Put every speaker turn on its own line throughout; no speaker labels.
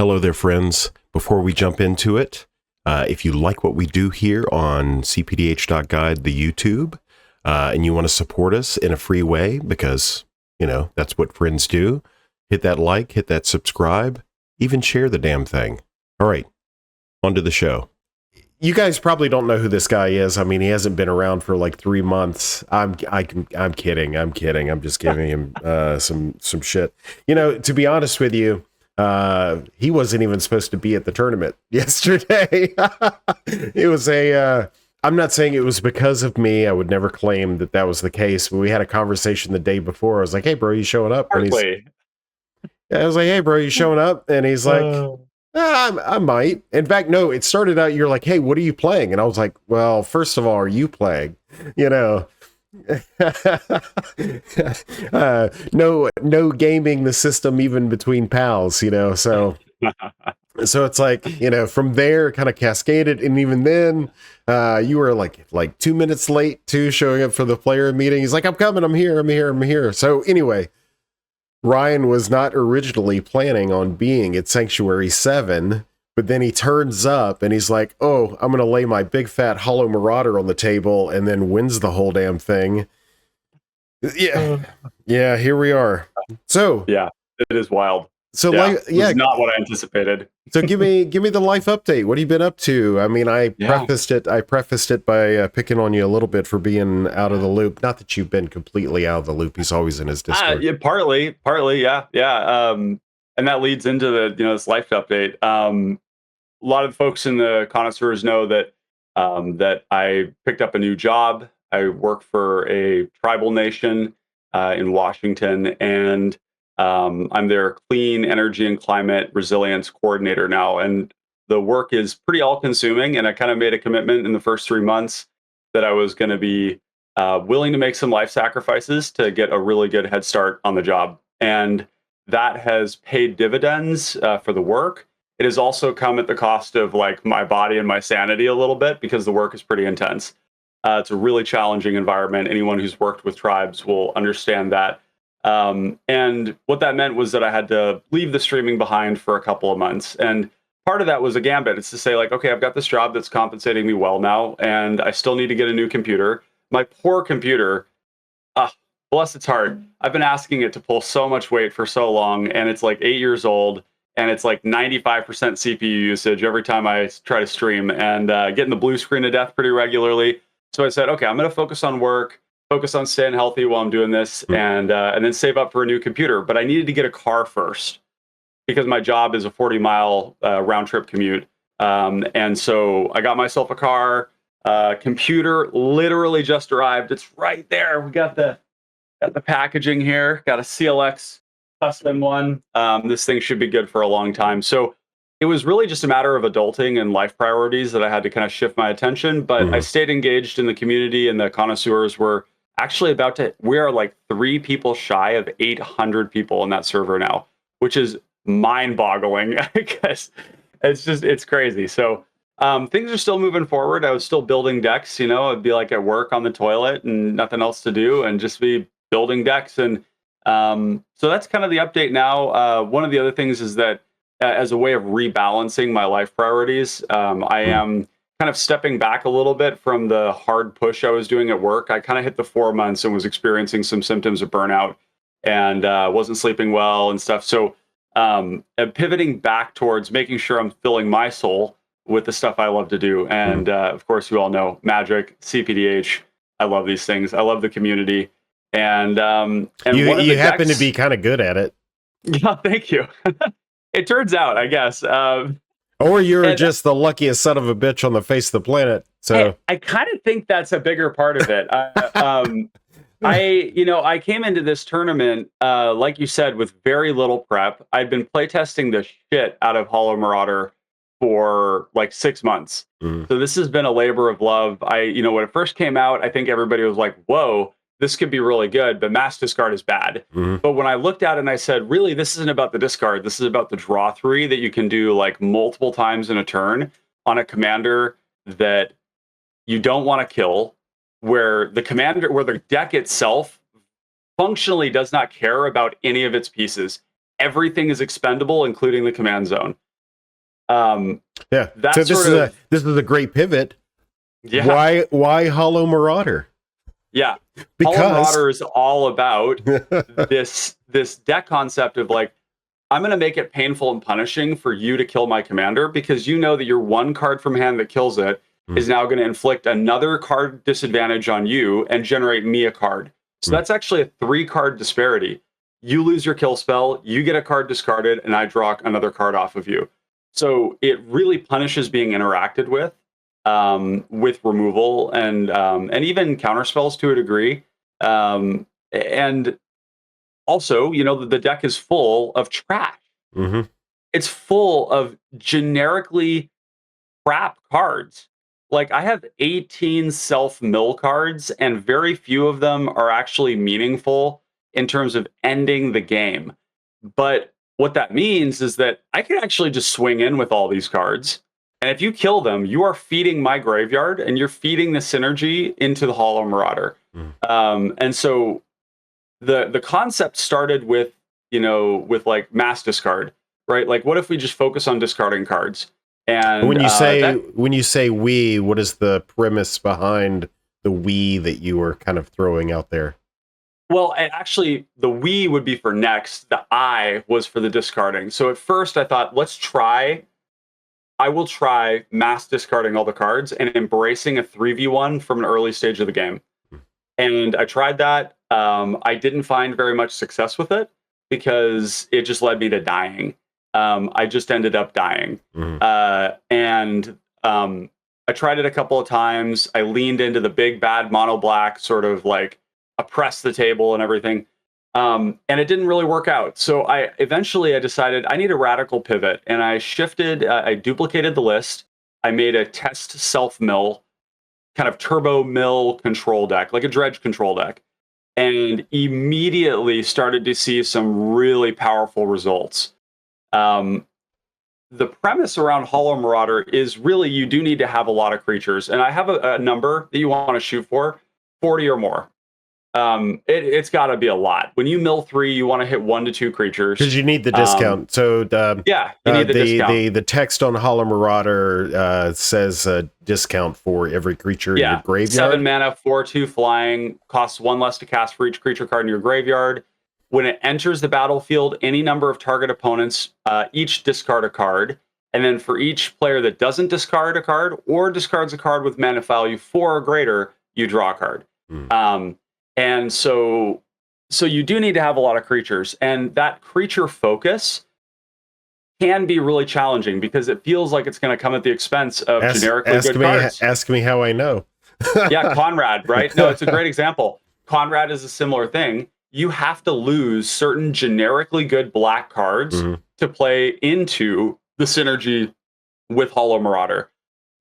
Hello there, friends. Before we jump into it, if you like what we do here on cPDH.guide, the YouTube, and you want to support us in a free way, because, you know, that's what friends do, hit that like, hit that subscribe, even share the damn thing. All right, on to the show. You guys probably don't know who this guy is. I mean, he hasn't been around for like 3 months. I'm kidding. I'm just giving him some shit. You know, to be honest with you, he wasn't even supposed to be at the tournament yesterday. It was I'm not saying it was because of me. I would never claim that that was the case, but we had a conversation the day before. I was like, "Hey, bro, you showing up?" And I was like, "Hey, bro, you showing up?" And he's like, I might. In fact, no, it started out, you're like, "Hey, what are you playing?" And I was like, "Well, first of all, are you playing?" You know, no gaming the system even between pals, you know, so it's like, you know, from there kind of cascaded. And even then, you were like 2 minutes late too, showing up for the player meeting. He's like, "I'm coming, I'm here. So anyway, Ryan was not originally planning on being at Sanctuary 7, but then he turns up and he's like, "Oh, I'm going to lay my big fat Hollow Marauder on the table," and then wins the whole damn thing. Yeah, here we are. So
yeah, it is wild.
So
was not what I anticipated.
So give me the life update. What have you been up to? I mean, I prefaced it by picking on you a little bit for being out of the loop. Not that you've been completely out of the loop. He's always in his Discord.
Yeah, partly, yeah. And that leads into the this life update. A lot of folks in the connoisseurs know that that I picked up a new job. I work for a tribal nation in Washington, and I'm their clean energy and climate resilience coordinator now. And the work is pretty all-consuming. And I kind of made a commitment in the first 3 months that I was going to be willing to make some life sacrifices to get a really good head start on the job. And that has paid dividends for the work. It has also come at the cost of like my body and my sanity a little bit, because the work is pretty intense. It's a really challenging environment. Anyone who's worked with tribes will understand that. And what that meant was that I had to leave the streaming behind for a couple of months. And part of that was a gambit. It's to say, like, okay, I've got this job that's compensating me well now, and I still need to get a new computer. My poor computer, bless its heart, I've been asking it to pull so much weight for so long, and it's like 8 years old, and it's like 95% CPU usage every time I try to stream, and getting the blue screen to death pretty regularly. So I said, okay, I'm going to focus on work, focus on staying healthy while I'm doing this, and then save up for a new computer. But I needed to get a car first, because my job is a 40-mile round trip commute. And so I got myself a car. Computer literally just arrived. It's right there. We got the packaging here. Got a CLX custom one. This thing should be good for a long time. So it was really just a matter of adulting and life priorities that I had to kind of shift my attention. But I stayed engaged in the community, and the connoisseurs were actually we are like 3 people shy of 800 people in that server now, which is mind-boggling, because it's crazy. So things are still moving forward. I was still building decks, I'd be like at work on the toilet and nothing else to do, and just be building decks. And so that's kind of the update now. One of the other things is that as a way of rebalancing my life priorities, I am kind of stepping back a little bit from the hard push I was doing at work. I kind of hit the 4 months and was experiencing some symptoms of burnout, and wasn't sleeping well and stuff. So pivoting back towards making sure I'm filling my soul with the stuff I love to do. And of course, you all know Magic, cPDH. I love these things. I love the community. And you
happen to be kind of good at it.
Yeah, thank you. It turns out, I guess.
Or you're just the luckiest son of a bitch on the face of the planet. So
I kind of think that's a bigger part of it. I came into this tournament, like you said, with very little prep. I'd been playtesting the shit out of Hollow Marauder for like 6 months. So this has been a labor of love. When it first came out, I think everybody was like, whoa, this could be really good, but mass discard is bad. But when I looked at it and I said, really, this isn't about the discard. This is about the draw 3 that you can do like multiple times in a turn on a commander that you don't want to kill, where the deck itself functionally does not care about any of its pieces. Everything is expendable, including the command zone.
Yeah.
That
So this
sort
is
of
this is a great pivot.
yeah.
Why Hollow Marauder?
Yeah. Hollow
Because
Marauder is all about this deck concept of like, I'm going to make it painful and punishing for you to kill my commander because you know that your one card from hand that kills it is now going to inflict another card disadvantage on you and generate me a card. So that's actually a 3-card disparity. You lose your kill spell, you get a card discarded, and I draw another card off of you. So it really punishes being interacted with removal and even counter spells to a degree. And also, the deck is full of trash.
Mhm.
It's full of generically crap cards. Like I have 18 self-mill cards, and very few of them are actually meaningful in terms of ending the game. But what that means is that I can actually just swing in with all these cards. And if you kill them, you are feeding my graveyard and you're feeding the synergy into the Hollow Marauder.
Mm.
And so the concept started with like mass discard, right? Like what if we just focus on discarding cards? And
When you say
that
we, what is the premise behind the we that you were kind of throwing out there?
well, and actually the we would be for next. The I was for the discarding. So at first I thought, I will try mass discarding all the cards and embracing a 3v1 from an early stage of the game. And I tried that. I didn't find very much success with it because it just led me to dying. I just ended up dying. And I tried it a couple of times. I leaned into the big bad mono black, sort of like oppress the table and everything. And it didn't really work out. So I decided I need a radical pivot, and I shifted. I duplicated the list. I made a test self mill, kind of turbo mill control deck, like a dredge control deck, and immediately started to see some really powerful results. The premise around Hollow Marauder is really you do need to have a lot of creatures, and I have a number that you want to shoot for, 40 or more. It's got to be a lot. When you mill 3, you want to hit 1 to 2 creatures
Because you need the discount. So
yeah, you need the discount.
The text on Hollow Marauder says discount for every creature in your graveyard.
7 mana, 4/2 flying, costs 1 less to cast for each creature card in your graveyard. When it enters the battlefield, any number of target opponents each discard a card. And then for each player that doesn't discard a card or discards a card with mana value 4 or greater, you draw a card. And so you do need to have a lot of creatures. And that creature focus can be really challenging because it feels like it's going to come at the expense of generically good cards.
Ask me how I know.
Yeah, Conrad, right? No, it's a great example. Conrad is a similar thing. You have to lose certain generically good black cards to play into the synergy with Hollow Marauder.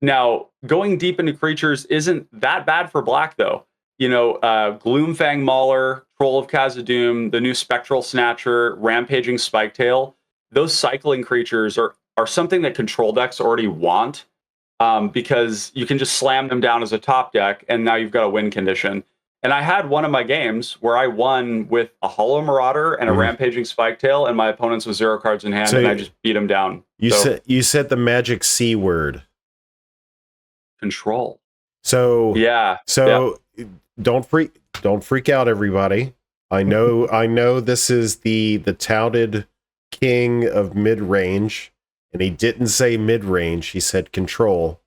Now, going deep into creatures isn't that bad for black, though. Gloomfang Mauler, Troll of Khazad-dûm, the new Spectral Snatcher, Rampaging Spiketail, those cycling creatures are something that control decks already want because you can just slam them down as a top deck, and now you've got a win condition. And I had one of my games where I won with a Hollow Marauder and a Rampaging Spiketail, and my opponents with 0 cards in hand, and I just beat them down.
You said the magic C word.
Control.
So
yeah.
Don't freak out, everybody. I know this is the touted king of mid-range, and he didn't say mid-range, he said control.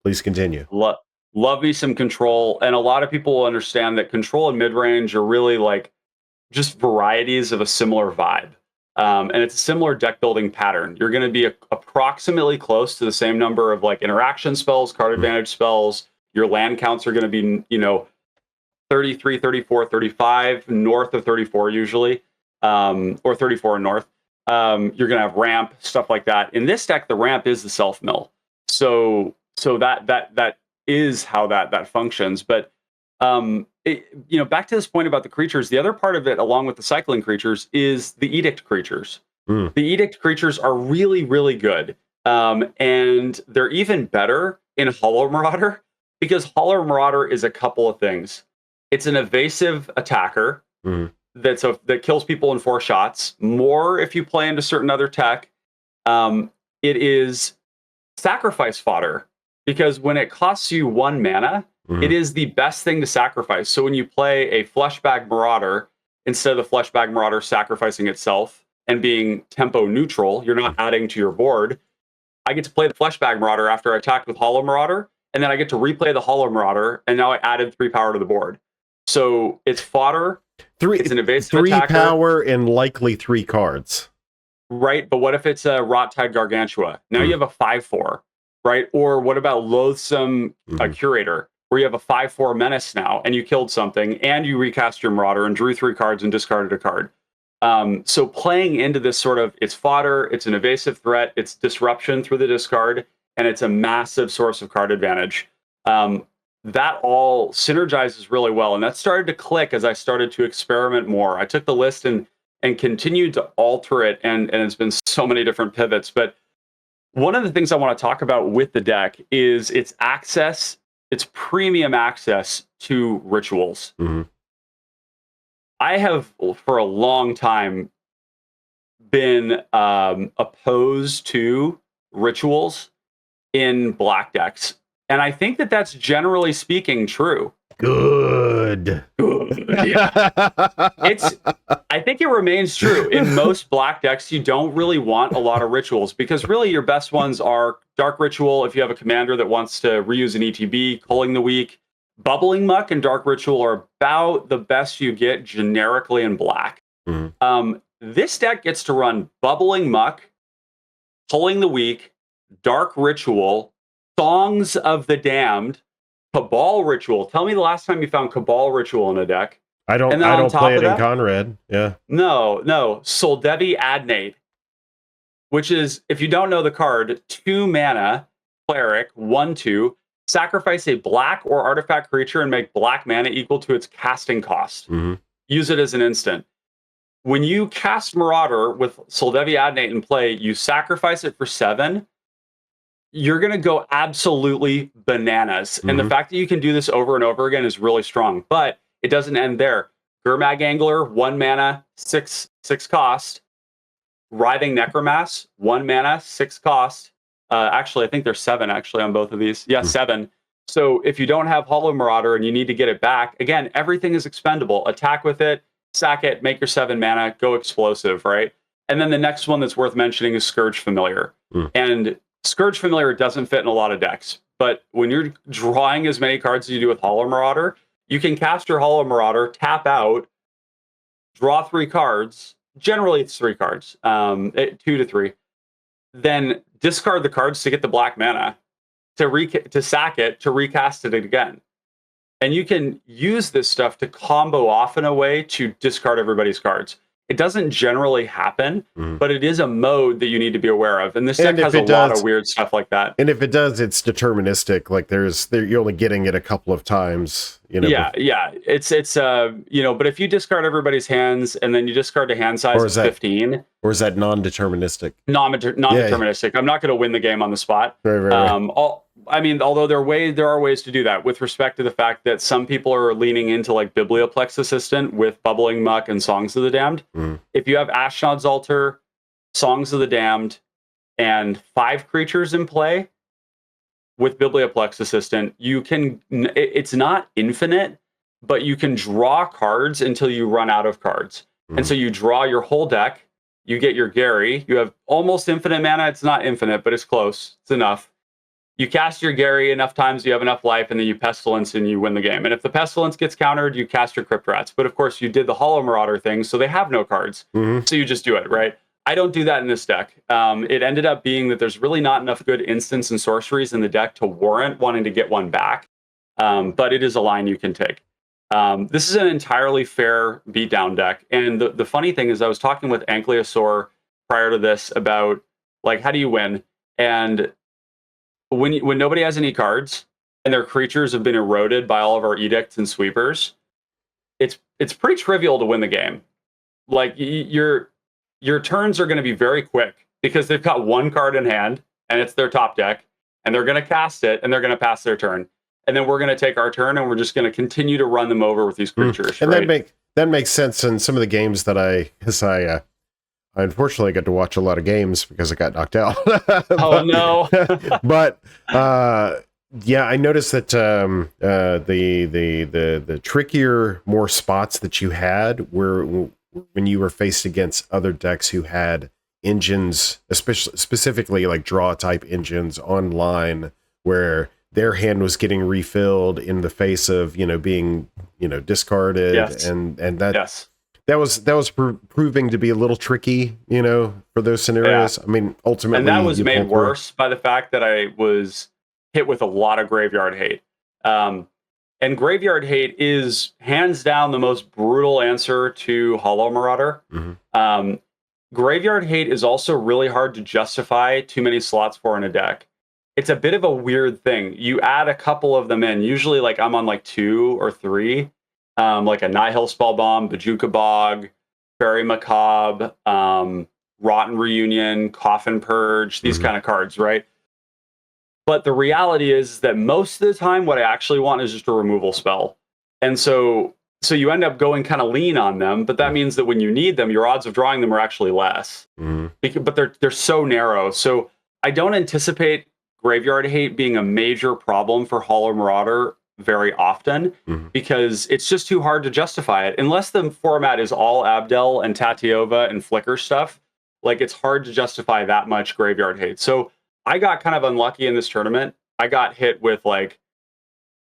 Please continue.
Love me some control, and a lot of people will understand that control and mid-range are really like just varieties of a similar vibe. And it's a similar deck building pattern. You're going to be approximately close to the same number of like interaction spells, card advantage spells. Your land counts are going to be, 33, 34, 35, north of 34 usually, or 34 and north. You're going to have ramp, stuff like that. In this deck, the ramp is the self mill. So that is how that functions. But back to this point about the creatures, the other part of it, along with the cycling creatures, is the edict creatures. The edict creatures are really, really good. And they're even better in Hollow Marauder because Hollow Marauder is a couple of things. It's an evasive attacker that kills people in 4 shots. More if you play into certain other tech. It is sacrifice fodder, because when it costs you 1 mana, it is the best thing to sacrifice. So when you play a Fleshbag Marauder, instead of the Fleshbag Marauder sacrificing itself and being tempo neutral, you're not adding to your board. I get to play the Fleshbag Marauder after I attacked with Hollow Marauder, and then I get to replay the Hollow Marauder, and now I added 3 power to the board. So it's fodder. It's an evasive
3
attacker.
power and likely 3 cards.
Right, but what if it's a Rot-Tide Gargantua? Now you have a 5/4, right? Or what about Loathsome Curator, where you have a 5/4 menace now, and you killed something, and you recast your Marauder and drew 3 cards and discarded a card. So playing into this sort of, it's fodder, it's an evasive threat, it's disruption through the discard, and it's a massive source of card advantage. That all synergizes really well, and that started to click as I started to experiment more. I took the list and continued to alter it, and it's been so many different pivots. But one of the things I want to talk about with the deck is its access, its premium access to rituals. I have, for a long time, been opposed to rituals in black decks. And I think that that's generally speaking true.
Good.
Yeah. I think it remains true. In most black decks, you don't really want a lot of rituals, because really your best ones are Dark Ritual if you have a commander that wants to reuse an ETB, Culling the Weak. Bubbling Muck and Dark Ritual are about the best you get generically in black. This deck gets to run Bubbling Muck, Culling the Weak, Dark Ritual, Songs of the Damned, Cabal Ritual. Tell me the last time you found Cabal Ritual in a deck.
I don't play it in Conrad. Yeah.
No. Soldevi Adnate, which is, if you don't know the card, 2 mana, cleric, 1/2, sacrifice a black or artifact creature and make black mana equal to its casting cost. Use it as an instant. When you cast Marauder with Soldevi Adnate in play, you sacrifice it for 7. You're going to go absolutely bananas. And the fact that you can do this over and over again is really strong. But it doesn't end there. Gurmag Angler, 1 mana, 6 cost. Writhing Necromass, 1 mana, 6 cost. Actually, I think there's 7 actually on both of these. Yeah, 7. So if you don't have Hollow Marauder and you need to get it back, again, everything is expendable. Attack with it, sack it, make your 7 mana, go explosive, right? And then the next one that's worth mentioning is Scourge Familiar. And Scourge Familiar doesn't fit in a lot of decks, but when you're drawing as many cards as you do with Hollow Marauder, you can cast your Hollow Marauder, tap out, draw 3 cards. Generally, it's 3 cards, 2 to 3. Then discard the cards to get the black mana, to sack it, to recast it again. And you can use this stuff to combo off in a way to discard everybody's cards. It doesn't generally happen, but it is a mode that you need to be aware of. And this deck has a lot of weird stuff like that.
And if it does, it's deterministic. Like you're only getting it a couple of times.
Yeah. It's but if you discard everybody's hands and then you discard a hand size of 15,
or is that non-deterministic?
Non-deterministic. I'm not going to win the game on the spot.
Right.
Although there are ways to do that, with respect to the fact that some people are leaning into like Biblioplex Assistant with Bubbling Muck and Songs of the Damned. If you have Ashnod's Altar, Songs of the Damned, and 5 creatures in play with Biblioplex Assistant, it's not infinite, but you can draw cards until you run out of cards. And so you draw your whole deck, you get your Gary, you have almost infinite mana. It's not infinite, but it's close. It's enough. You cast your Gary enough times, you have enough life, and then you Pestilence and you win the game. And if the Pestilence gets countered, you cast your Crypt Rats. But of course, you did the Hollow Marauder thing, so they have no cards. So you just do it, right? I don't do that in this deck. It ended up being that there's really not enough good instants and sorceries in the deck to warrant wanting to get one back. But it is a line you can take. This is an entirely fair beatdown deck. And the funny thing is, I was talking with Ankylosaur prior to this about, like, how do you win? And when nobody has any cards and their creatures have been eroded by all of our edicts and sweepers, it's pretty trivial to win the game. Like, your turns are going to be very quick because they've got 1 card in hand and it's their top deck, and they're going to cast it and they're going to pass their turn. And then we're going to take our turn and we're just going to continue to run them over with these creatures.
And
right?
that makes sense in some of the games that I I unfortunately got to watch a lot of games because I got knocked out.
Oh no.
But yeah, I noticed that the trickier, more spots that you had were when you were faced against other decks who had engines, especially specifically like draw type engines online, where their hand was getting refilled in the face of being discarded,
Yes.
and that
Yes.
that was proving to be a little tricky, for those scenarios.
Yeah.
I mean, ultimately,
And that was
you
made
pulled through.
worse by the fact that I was hit with a lot of graveyard hate. And graveyard hate is hands down the most brutal answer to Hollow Marauder.
Mhm.
Graveyard hate is also really hard to justify too many slots for in a deck. It's a bit of a weird thing. You add a couple of them in. Usually, like I'm on like 2 or 3, like a Nihil Spellbomb, Bajuka Bog, Fairy Macabre, Rotten Reunion, Coffin Purge, these
Mhm.
kind of cards, right? But the reality is that most of the time, what I actually want is just a removal spell. And so you end up going kind of lean on them, but that means that when you need them, your odds of drawing them are actually less.
Mhm.
But they're so narrow. So I don't anticipate graveyard hate being a major problem for Hollow Marauder very often
Mhm.
because it's just too hard to justify it. Unless the format is all Abdel and Tatiova and Flicker stuff, like it's hard to justify that much graveyard hate. So I got kind of unlucky in this tournament. I got hit with like,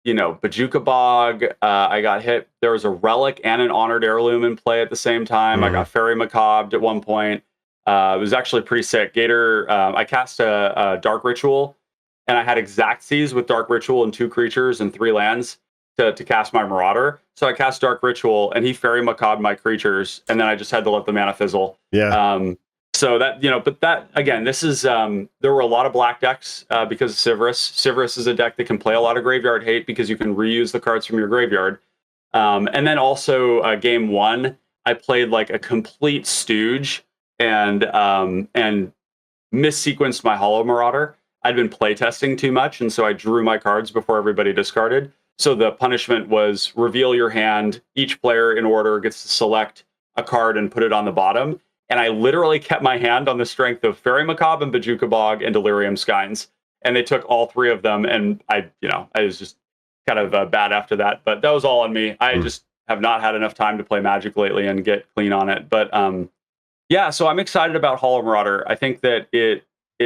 Bajuka Bog. I got hit. There was a Relic and an Honored Heirloom in play at the same time. I
Mhm.
got Fairy Macabre at one point. It was actually pretty sick. Gator, I cast a Dark Ritual, and I had Xaxes with Dark Ritual and 2 creatures and 3 lands to cast my Marauder. So I cast Dark Ritual, and he Fairy Macabre my creatures, and then I just had to let the mana fizzle.
Yeah.
So that, but that, again, this is, there were a lot of black decks because of Sivirus. Sivirus is a deck that can play a lot of graveyard hate because you can reuse the cards from your graveyard. And then also game 1, I played like a complete stooge and missequenced my Hollow Marauder. I'd been playtesting too much, and so I drew my cards before everybody discarded. So the punishment was reveal your hand. Each player in order gets to select a card and put it on the bottom. And I literally kept my hand on the strength of Fairy Macabre and Bajuka Bog and Delirium Skynes. And they took all 3 of them, and I was just kind of bad after that. But that was all on me. I just have not had enough time to play Magic lately and get clean on it. But yeah, so I'm excited about Hollow Marauder. I think that it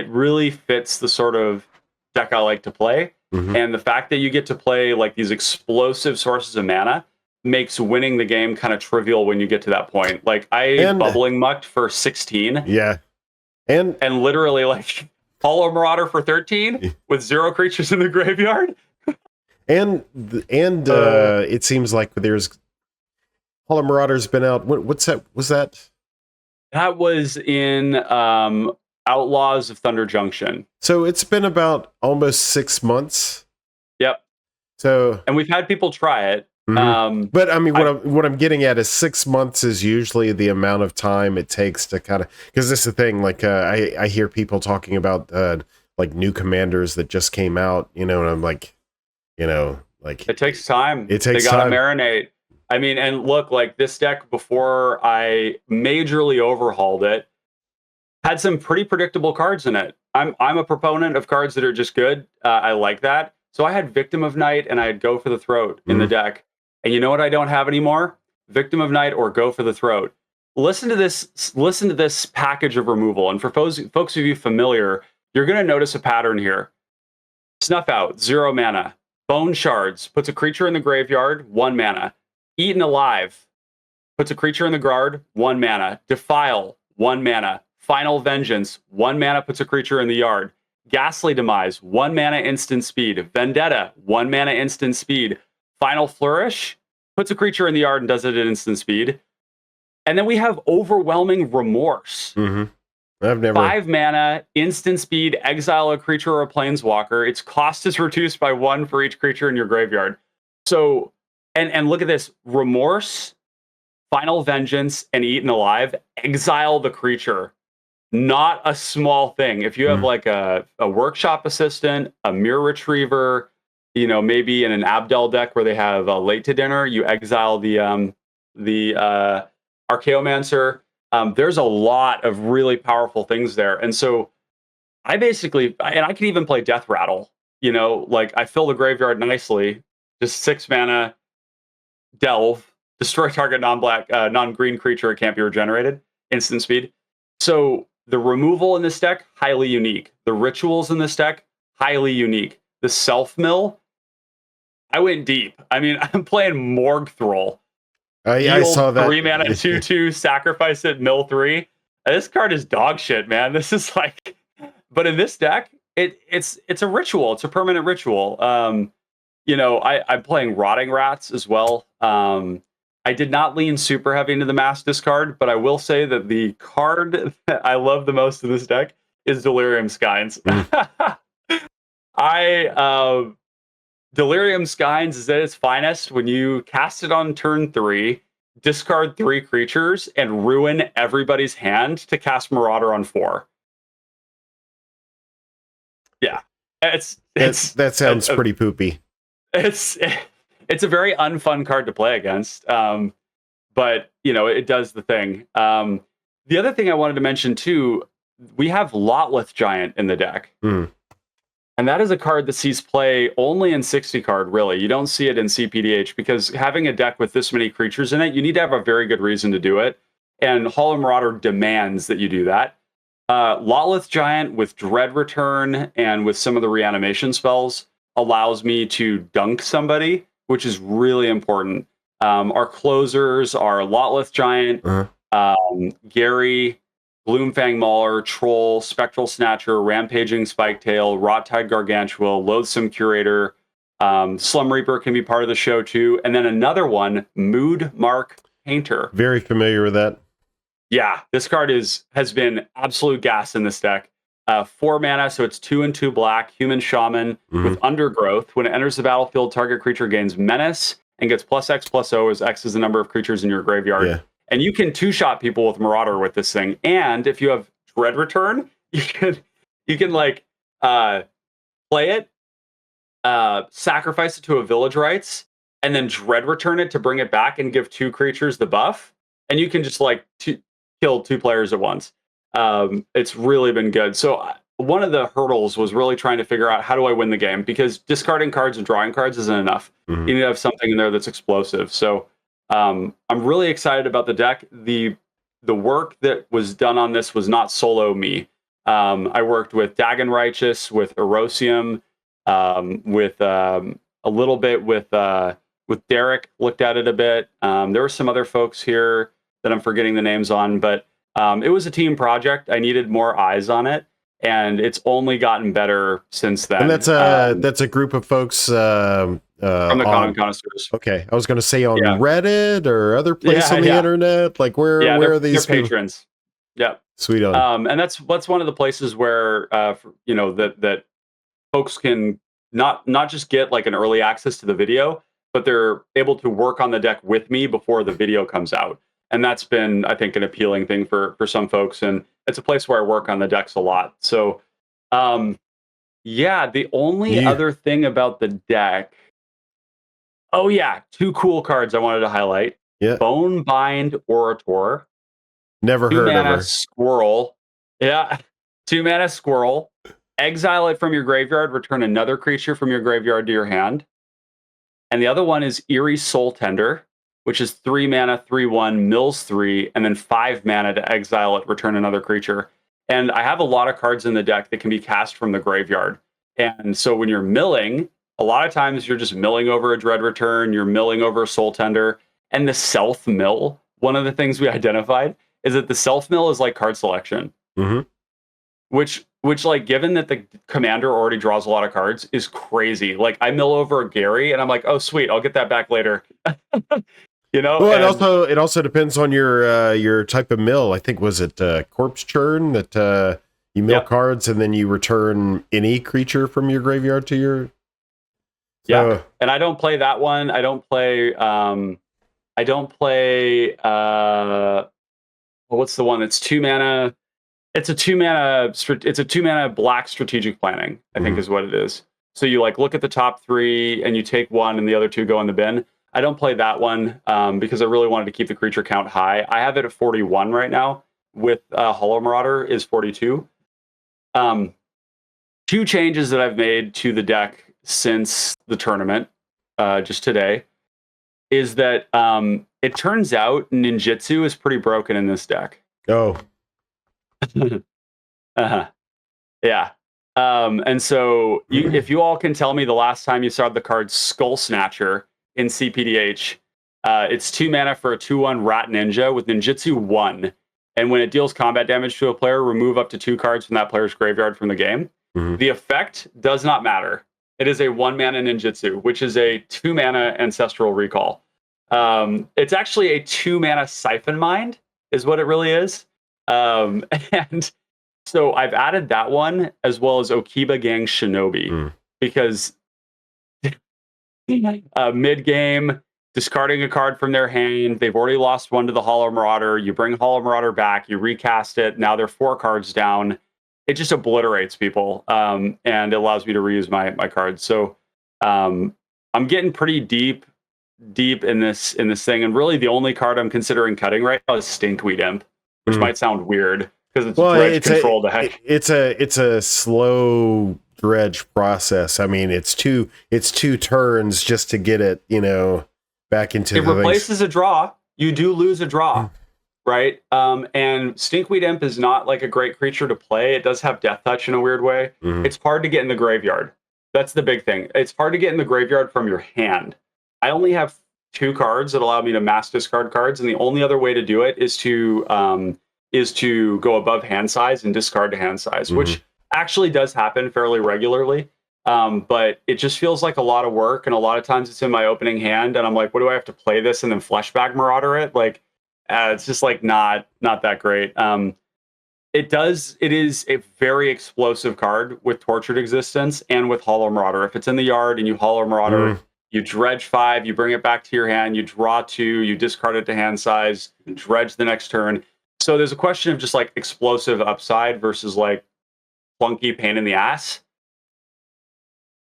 really fits the sort of deck I like to play.
Mhm.
And the fact that you get to play like these explosive sources of mana makes winning the game kind of trivial when you get to that point. Like I bubbling mucked for 16.
Yeah. And
literally like Hollow Marauder for 13 with 0 creatures in the graveyard.
And it seems like there's Hollow Marauder's been out. What's that? Was that?
That was in Outlaws of Thunder Junction.
So it's been about almost 6 months.
Yep.
So
and we've had people try it.
But I mean, what I'm getting at is 6 months is usually the amount of time it takes to kind of, because this is the thing. Like I hear people talking about like new commanders that just came out, and I'm like, like
it takes time.
It takes
they gotta
time.
Marinate. I mean, and look, like this deck before I majorly overhauled it had some pretty predictable cards in it. I'm a proponent of cards that are just good. I like that. So I had Victim of Night and I had Go for the Throat in the deck. And you know what I don't have anymore? Victim of Night or Go for the Throat. Listen to this package of removal. And for folks of you familiar, you're going to notice a pattern here. Snuff Out, 0 mana. Bone Shards puts a creature in the graveyard, 1 mana. Eaten Alive puts a creature in the guard, 1 mana. Defile, 1 mana. Final Vengeance, 1 mana puts a creature in the yard. Ghastly Demise, 1 mana instant speed. Vendetta, 1 mana instant speed. Final Flourish puts a creature in the yard and does it at instant speed. And then we have Overwhelming Remorse.
I've never
5 mana, instant speed, exile a creature or a planeswalker. Its cost is reduced by 1 for each creature in your graveyard. So, and look at this. Remorse, Final Vengeance, and Eaten Alive exile the creature. Not a small thing. If you have like a workshop assistant, a mirror retriever, maybe in an Abdel deck where they have Late to Dinner, you exile the Archaeomancer. There's a lot of really powerful things there. And so I basically, and I can even play Death Rattle, like I fill the graveyard nicely, just 6 mana, delve, destroy target non-black, non-green creature, it can't be regenerated, instant speed. So the removal in this deck, highly unique. The rituals in this deck, highly unique. The self-mill, I went deep. I mean, I'm playing Morgue Thrall.
I saw that.
3 mana, 2/2, sacrifice it, mill 3. This card is dog shit, man. This is like, but in this deck, it's a ritual. It's a permanent ritual. I'm playing Rotting Rats as well. I did not lean super heavy into the mass discard, but I will say that the card that I love the most in this deck is Delirium Skynes. Delirium Skynes is at its finest when you cast it on turn 3, discard 3 creatures, and ruin everybody's hand to cast Marauder on 4. Yeah,
that sounds pretty poopy.
It's a very unfun card to play against, but it does the thing. The other thing I wanted to mention too, we have Lotleth Giant in the deck. And that is a card that sees play only in 60 card, really. You don't see it in cPDH because having a deck with this many creatures in it, you need to have a very good reason to do it. And Hollow Marauder demands that you do that. Lotleth Giant with Dread Return and with some of the reanimation spells allows me to dunk somebody, which is really important. Our closers are Lotleth Giant, Gary, Gloomfang Mauler, Troll, Spectral Snatcher, Rampaging Spiketail, Rottide Gargantua, Loathsome Curator, Slum Reaper can be part of the show too. And then another one, Mood Mark Painter.
Very familiar with that.
Yeah, this card has been absolute gas in this deck. 4 mana, so it's 2 and 2 black, Human Shaman with Undergrowth. When it enters the battlefield, target creature gains Menace and gets +X/+O, as X is the number of creatures in your graveyard. Yeah. And you can 2-shot people with Marauder with this thing. And if you have Dread Return, you can like play it, sacrifice it to a Village Rites, and then Dread Return it to bring it back and give 2 creatures the buff. And you can just like kill 2 players at once. It's really been good. So one of the hurdles was really trying to figure out how do I win the game, because discarding cards and drawing cards isn't enough. You need to have something in there that's explosive. So I'm really excited about the deck. The work that was done on this was not solo me. I worked with Dagon Righteous, with Erosium, with a little bit with Derek, looked at it a bit. There were some other folks here that I'm forgetting the names on, but it was a team project. I needed more eyes on it, and it's only gotten better since then.
And that's a group of folks
from the Common Connoisseurs.
Okay, I was going to say on Reddit or other place on the internet. Like where are these
they're patrons? Yeah,
sweet on.
And that's one of the places where that folks can not just get like an early access to the video, but they're able to work on the deck with me before the video comes out. And that's been, I think, an appealing thing for some folks. And it's a place where I work on the decks a lot. So, the only other thing about the deck. Oh, yeah. 2 cool cards I wanted to highlight.
Yeah.
Bonebind Orator.
Never heard of her.
Squirrel. Yeah. 2 mana Squirrel. Exile it from your graveyard. Return another creature from your graveyard to your hand. And the other one is Eerie Soul Tender, which is 3 mana, 3/1, mills 3, and then 5 mana to exile it, return another creature. And I have a lot of cards in the deck that can be cast from the graveyard. And so when you're milling, a lot of times you're just milling over a Dread Return, you're milling over a Soul Tender, and the self-mill, one of the things we identified is that the self-mill is like card selection. Which like, given that the commander already draws a lot of cards, is crazy. Like, I mill over a Gary, and I'm like, oh, sweet, I'll get that back later.
Well, it also depends on your type of mill. I think, was it Corpse Churn that you mill cards and then you return any creature from your graveyard to your.
Yeah, and I don't play that one. I don't play. What's the one that's 2 mana? It's a 2 mana. It's a 2 mana black strategic planning, I think is what it is. So you like look at the top 3 and you take one and the other 2 go in the bin. I don't play that one because I really wanted to keep the creature count high. I have it at 41 right now. With Hollow Marauder is 42. Two changes that I've made to the deck since the tournament, just today, is that it turns out ninjutsu is pretty broken in this deck.
Oh.
Uh-huh. Yeah. And so if you all can tell me the last time you saw the card Skull Snatcher in cPDH, it's 2 mana for a 2/1 Rat Ninja with Ninjutsu 1. And when it deals combat damage to a player, remove up to 2 cards from that player's graveyard from the game.
Mm-hmm.
The effect does not matter. It is a 1 mana ninjutsu, which is a 2 mana ancestral recall. It's actually a 2 mana siphon mind, is what it really is. And so I've added that one as well as Okiba Gang Shinobi because mid game, discarding a card from their hand, they've already lost one to the Hollow Marauder. You bring Hollow Marauder back, you recast it. Now they're 4 cards down. It just obliterates people, and it allows me to reuse my cards. So I'm getting pretty deep in this thing, and really the only card I'm considering cutting right now is Stinkweed Imp, which might sound weird because it's dredge control deck.
It's a slow dredge process. I mean, it's two turns just to get it, back into
it replaces a draw. You do lose a draw. Right. And Stinkweed Imp is not like a great creature to play. It does have Death Touch in a weird way. It's hard to get in the graveyard. That's the big thing. It's hard to get in the graveyard from your hand. I only have 2 cards that allow me to mass discard cards, and the only other way to do it is to go above hand size and discard to hand size, which actually does happen fairly regularly. But it just feels like a lot of work, and a lot of times it's in my opening hand, and I'm like, what do I have to play this and then Fleshback Marauder it? Like, it's just like not that great. It is a very explosive card with Tortured Existence and with Hollow Marauder. If it's in the yard and you Hollow Marauder, you dredge 5, you bring it back to your hand, you draw 2, you discard it to hand size, you dredge the next turn. So there's a question of just like explosive upside versus like clunky pain in the ass.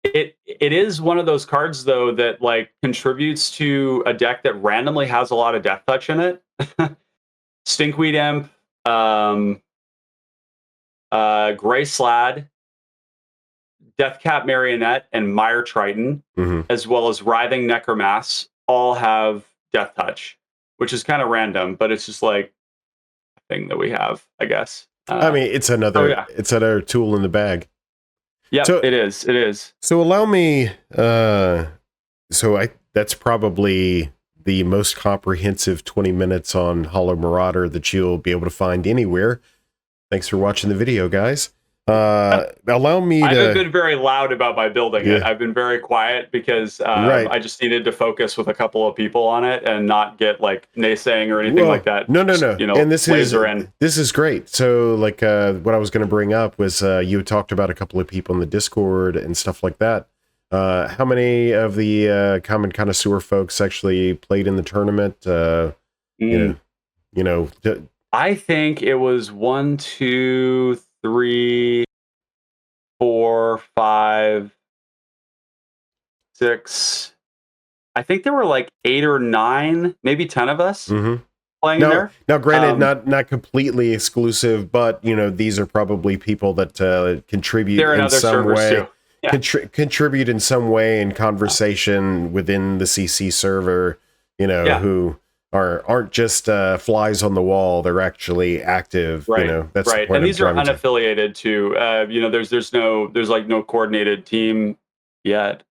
It is one of those cards though that like contributes to a deck that randomly has a lot of Death Touch in it. Stinkweed Imp, Gray Slad, Deathcap Marionette, and Mire Triton, as well as Writhing Necromass, all have Death Touch, which is kind of random, but it's just like a thing that we have, I guess.
I mean, it's another tool in the bag.
Yeah, so, it is.
So allow me. That's probably the most comprehensive 20 minutes on Hollow Marauder that you'll be able to find anywhere. Thanks for watching the video, guys. Allow me
I haven't been very loud about my building it. I've been very quiet because I just needed to focus with a couple of people on it and not get like naysaying or anything like that.
No. And this is great. So like what I was going to bring up was you talked about a couple of people in the Discord and stuff like that. How many of the Common Connoisseur folks actually played in the tournament?
I think it was 1, 2, 3, 4, 5, 6. I think there were like 8 or 9, maybe 10 of us playing there.
Now, granted, not completely exclusive, but these are probably people that contribute in some way. Too. Yeah. Contribute in some way in conversation within the CC server. Who aren't just flies on the wall. They're actually active.
Right.
That's
right. And these are unaffiliated too. There's no coordinated team yet.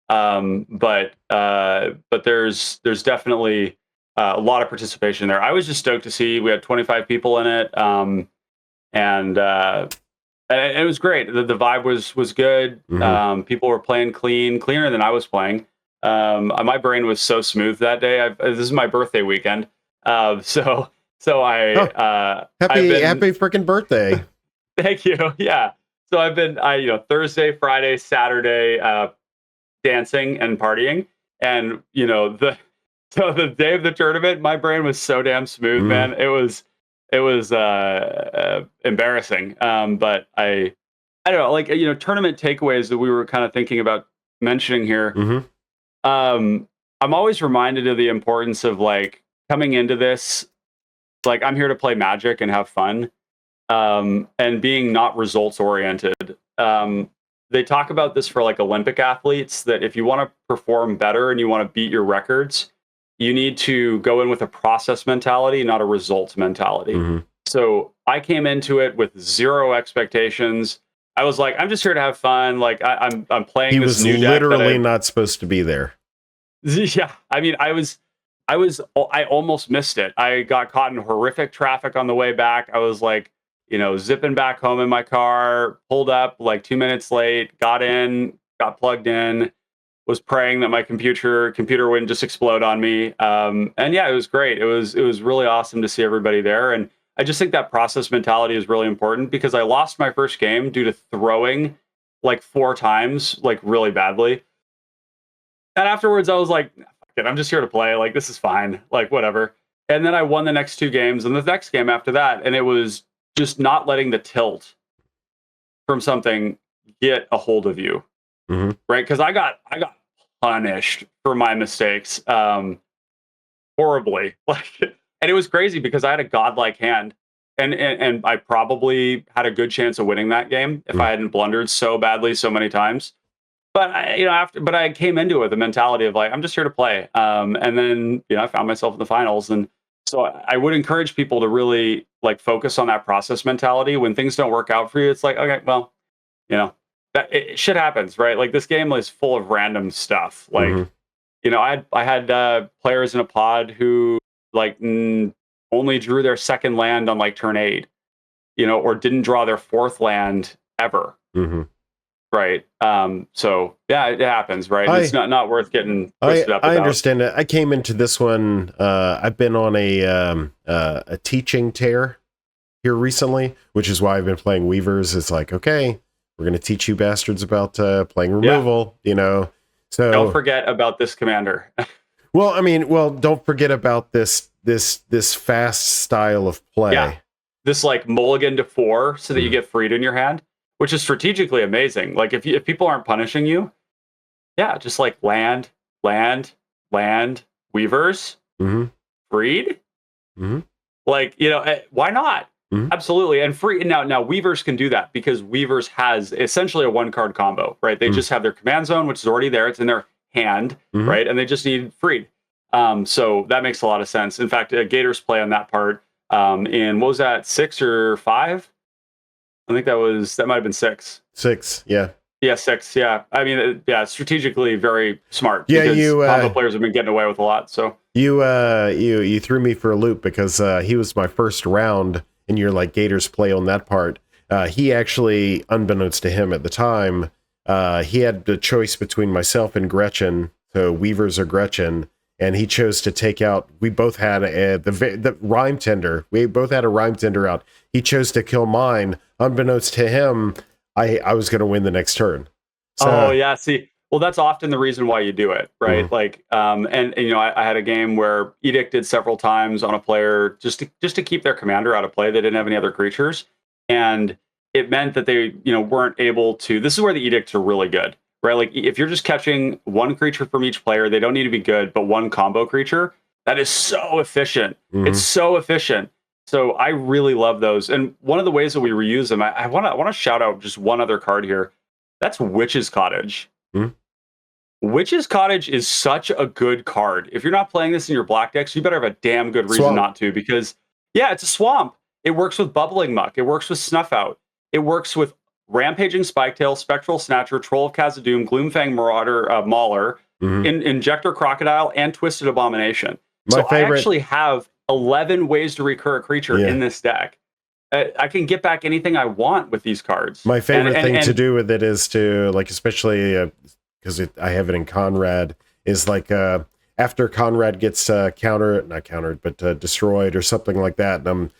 But there's definitely a lot of participation there. I was just stoked to see we had 25 people in it. And it was great. The vibe was good. People were playing cleaner than I was playing. My brain was so smooth that day. This is my birthday weekend. Happy
freaking birthday.
Thank you. Yeah. So I've been, Thursday, Friday, Saturday, dancing and partying. And, the day of the tournament, my brain was so damn smooth, man. It was embarrassing. But I don't know, like, tournament takeaways that we were kind of thinking about mentioning here. I'm always reminded of the importance of like coming into this, like I'm here to play Magic and have fun, and being not results oriented. They talk about this for like Olympic athletes that if you want to perform better and you want to beat your records, you need to go in with a process mentality, not a results mentality.
Mm-hmm.
So I came into it with zero expectations. I was like, I'm just here to have fun. Like I'm playing
He
this
was
new deck
literally not supposed to be there.
yeah, I mean, I almost missed it. I got caught in horrific traffic on the way back. I was like, zipping back home in my car, pulled up like 2 minutes late, got in, got plugged in, was praying that my computer wouldn't just explode on me. And yeah, it was great. It was really awesome to see everybody there. And I just think that process mentality is really important because I lost my first game due to throwing like 4 times, like really badly. And afterwards, I was like, "Fuck it, I'm just here to play. Like, this is fine. Like, whatever." And then I won the next 2 games and the next game after that. And it was just not letting the tilt from something get a hold of you.
Mm-hmm.
Right. Because I got punished for my mistakes horribly. Like, and it was crazy because I had a godlike hand. And I probably had a good chance of winning that game if I hadn't blundered so badly so many times. But I came into it with the mentality of like, I'm just here to play. And then, I found myself in the finals. And so I would encourage people to really like focus on that process mentality. When things don't work out for you, it's like, okay, well, shit happens, right? Like this game is full of random stuff. Like, I had players in a pod who like only drew their second land on like turn 8, or didn't draw their fourth land ever.
Mm-hmm.
Right. So yeah, it happens, right? It's not worth getting twisted up about.
I understand it. I came into this one. I've been on a teaching tear here recently, which is why I've been playing Weavers. It's like, okay, we're going to teach you bastards about playing removal, So
don't forget about this commander.
don't forget about this fast style of play.
Yeah. This like mulligan to 4 so that you get freed in your hand, which is strategically amazing. Like if people aren't punishing you, yeah, just like land, Weavers, freed. Like, why not? Absolutely. And free. Now Weavers can do that because Weavers has essentially a 1-card combo, right? They just have their command zone, which is already there. It's in their hand, right? And they just need freed. So that makes a lot of sense. In fact, Gators play on that part in, what was that, 6 or 5? I think that might have been 6.
6, yeah.
Yeah, 6, yeah. I mean, strategically very smart.
Yeah,
because combo players have been getting away with a lot, so.
You threw me for a loop because he was my first round, and you're like, Gators play on that part. He actually, unbeknownst to him at the time, he had the choice between myself and Gretchen, so Weavers or Gretchen, and he chose to take out, we both had the Rhyme Tender. We both had a Rhyme Tender out. He chose to kill mine. Unbeknownst to him, I was going to win the next turn. So,
see, well, that's often the reason why you do it, right? Like, I had a game where Edict did several times on a player just to keep their commander out of play. They didn't have any other creatures, and it meant that they, weren't able to. This is where the Edicts are really good, right? Like, if you're just catching one creature from each player, they don't need to be good, but one combo creature, that is so efficient. It's so efficient. So I really love those. And one of the ways that we reuse them, I want to shout out just one other card here. That's Witch's Cottage. Witch's Cottage is such a good card. If you're not playing this in your black decks, you better have a damn good reason not to, because it's a swamp. It works with Bubbling Muck. It works with Snuff Out. It works with Rampaging Spiketail, Spectral Snatcher, Troll of Khazad-dûm, Gloomfang Marauder, Mauler, Injector Crocodile, and Twisted Abomination. I actually have 11 ways to recur a creature in this deck. I can get back anything I want with these cards.
My favorite thing to do with it is to, like, especially because I have it in Conrad, is like after Conrad gets destroyed or something like that, and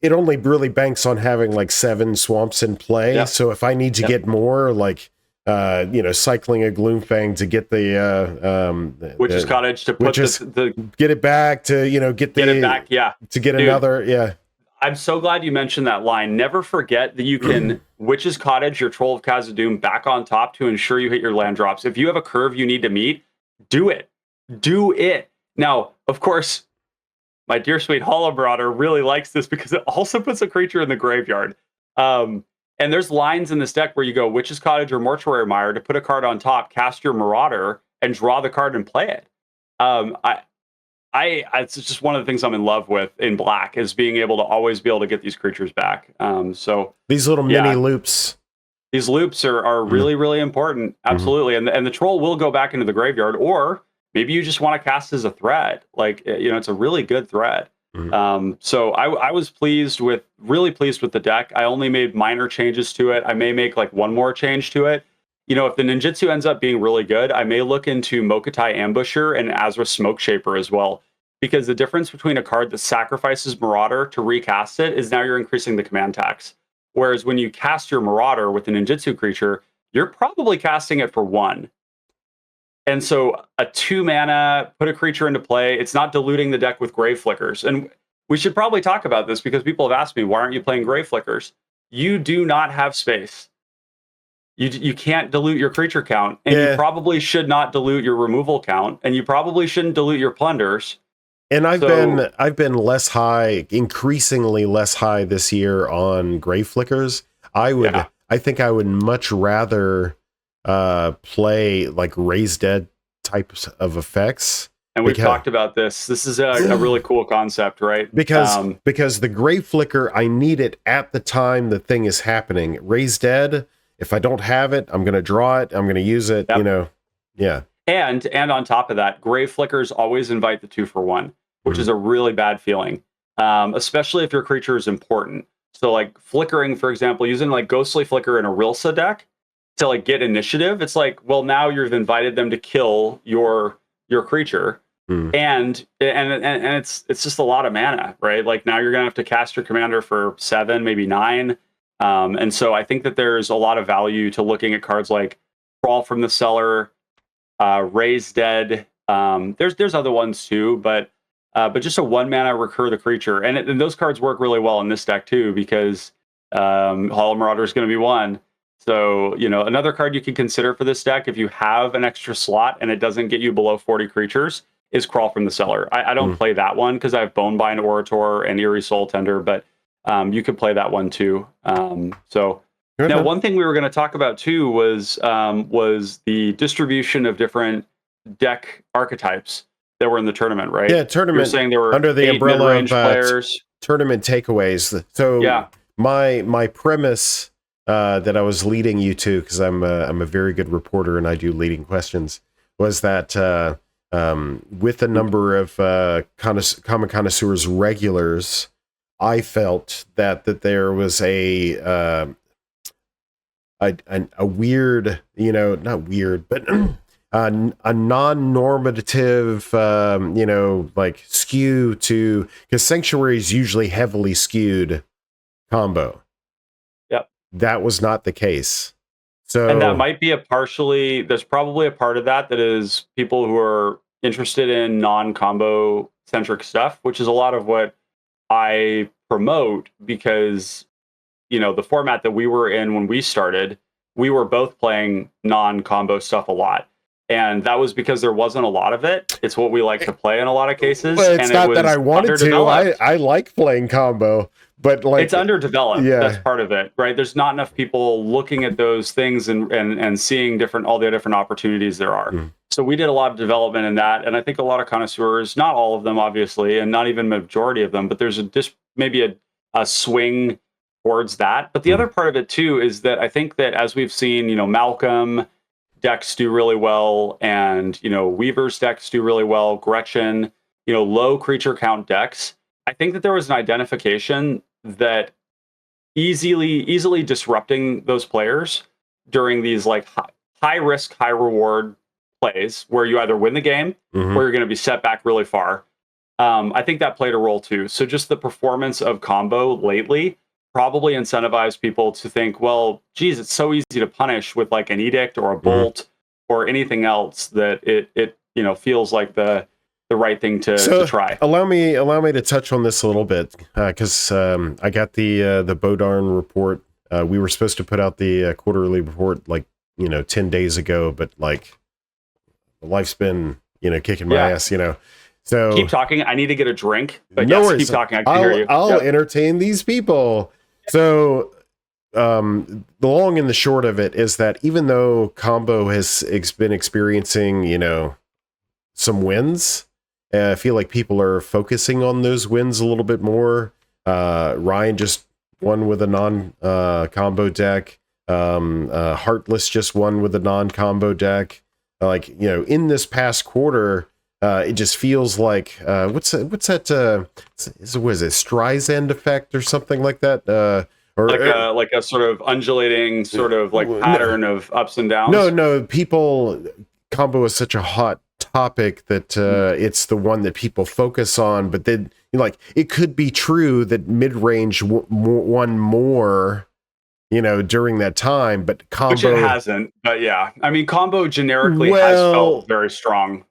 it only really banks on having like 7 swamps in play. Yep. So if I need to get more, like cycling a Gloomfang to get the
Witch's Cottage to put
get it back to get it back, to get another.
I'm so glad you mentioned that line. Never forget that you can Witch's Cottage your Troll of Khazad-dûm back on top to ensure you hit your land drops. If you have a curve you need to meet, do it. Do it. Now, of course, my dear sweet Hollow Marauder really likes this because it also puts a creature in the graveyard. And there's lines in this deck where you go Witch's Cottage or Mortuary Mire to put a card on top, cast your Marauder, and draw the card and play it. It's just one of the things I'm in love with in Black is being able to always be able to get these creatures back. So
these little mini loops.
These loops are really, really important. Absolutely. And the troll will go back into the graveyard, or maybe you just want to cast as a threat. Like, it's a really good threat. So I was really pleased with the deck. I only made minor changes to it. I may make like one more change to it. If the ninjutsu ends up being really good, I may look into Mokutai Ambusher and Azra Smoke Shaper as well. Because the difference between a card that sacrifices Marauder to recast it is now you're increasing the command tax. Whereas when you cast your Marauder with an ninjutsu creature, you're probably casting it for 1. And so a 2 mana, put a creature into play. It's not diluting the deck with Grave Flickers. And we should probably talk about this because people have asked me, why aren't you playing Grave Flickers? You do not have space. You can't dilute your creature count. And you probably should not dilute your removal count. And you probably shouldn't dilute your plunders.
And I've been less high, increasingly less high this year on Grave Flickers. I think I would much rather play like Raise Dead types of effects.
And we've talked about this. This is a really cool concept, right?
Because the Grave Flicker, I need it at the time the thing is happening. Raise Dead, if I don't have it, I'm going to draw it. I'm going to use it. Yeah.
And on top of that, Grave Flickers always invite the 2-for-1, which is a really bad feeling, especially if your creature is important. So like flickering, for example, using like Ghostly Flicker in a Rilsa deck to like get initiative. It's like, well, now you've invited them to kill your creature, and it's just a lot of mana, right? Like now you're gonna have to cast your commander for 7, maybe 9, and so I think that there's a lot of value to looking at cards like Crawl from the Cellar, Raise Dead. There's other ones too, but just a 1 mana recur the creature, and those cards work really well in this deck too because Hollow Marauder is going to be 1. So another card you can consider for this deck if you have an extra slot and it doesn't get you below 40 creatures is Crawl from the Cellar. I don't play that one because I have Bonebind Orator and Eerie Soul Tender, but you could play that one too. Now, one thing we were going to talk about too was the distribution of different deck archetypes that were in the tournament, right?
Yeah, tournament.
You're saying there were
under the umbrella of
players.
Tournament takeaways. So my premise that I was leading you to, because I'm a very good reporter and I do leading questions, was that with a number of Common Connoisseurs regulars, I felt that there was a weird, not weird, but a non-normative, like skew to, because Sanctuary is usually heavily skewed combo.
Yep.
That was not the case. So,
and that might be there's probably a part of that is people who are interested in non-combo centric stuff, which is a lot of what I promote because, the format that we were in when we started, we were both playing non-combo stuff a lot. And that was because there wasn't a lot of it. It's what we like to play in a lot of cases.
Well, it's not that I wanted to. I like playing combo, but like
it's underdeveloped.
Yeah.
That's part of it, right? There's not enough people looking at those things and seeing all the different opportunities there are. So we did a lot of development in that, and I think a lot of connoisseurs, not all of them, obviously, and not even majority of them, but there's maybe a swing towards that. But the other part of it too is that I think that as we've seen, Malcolm decks do really well, and Weaver's decks do really well, Gretchen, low creature count decks. I think that there was an identification that easily disrupting those players during these like high risk, high reward plays where you either win the game or you're going to be set back really far. I think that played a role too. So just the performance of combo lately probably incentivized people to think, well, geez, it's so easy to punish with like an edict or a bolt or anything else that it feels like the right thing to try.
Allow me to touch on this a little bit because I got the Bodarn report. We were supposed to put out the quarterly report like 10 days ago, but like life's been kicking my ass, So
keep talking. I need to get a drink, but
no
yes,
worries.
keep talking. I can hear you.
I'll entertain these people. So the long and the short of it is that even though Combo has been experiencing, some wins, I feel like people are focusing on those wins a little bit more. Ryan just won with a non-combo deck. Heartless just won with a non-combo deck. In this past quarter, it just feels like what's that? What is it? Streisand effect or something like that? Or
like a sort of undulating sort of like pattern of ups and downs.
No. Combo is such a hot topic that it's the one that people focus on. But then, it could be true that mid-range won more, during that time. But Combo,
which it hasn't. But yeah, I mean, Combo generically has felt very strong.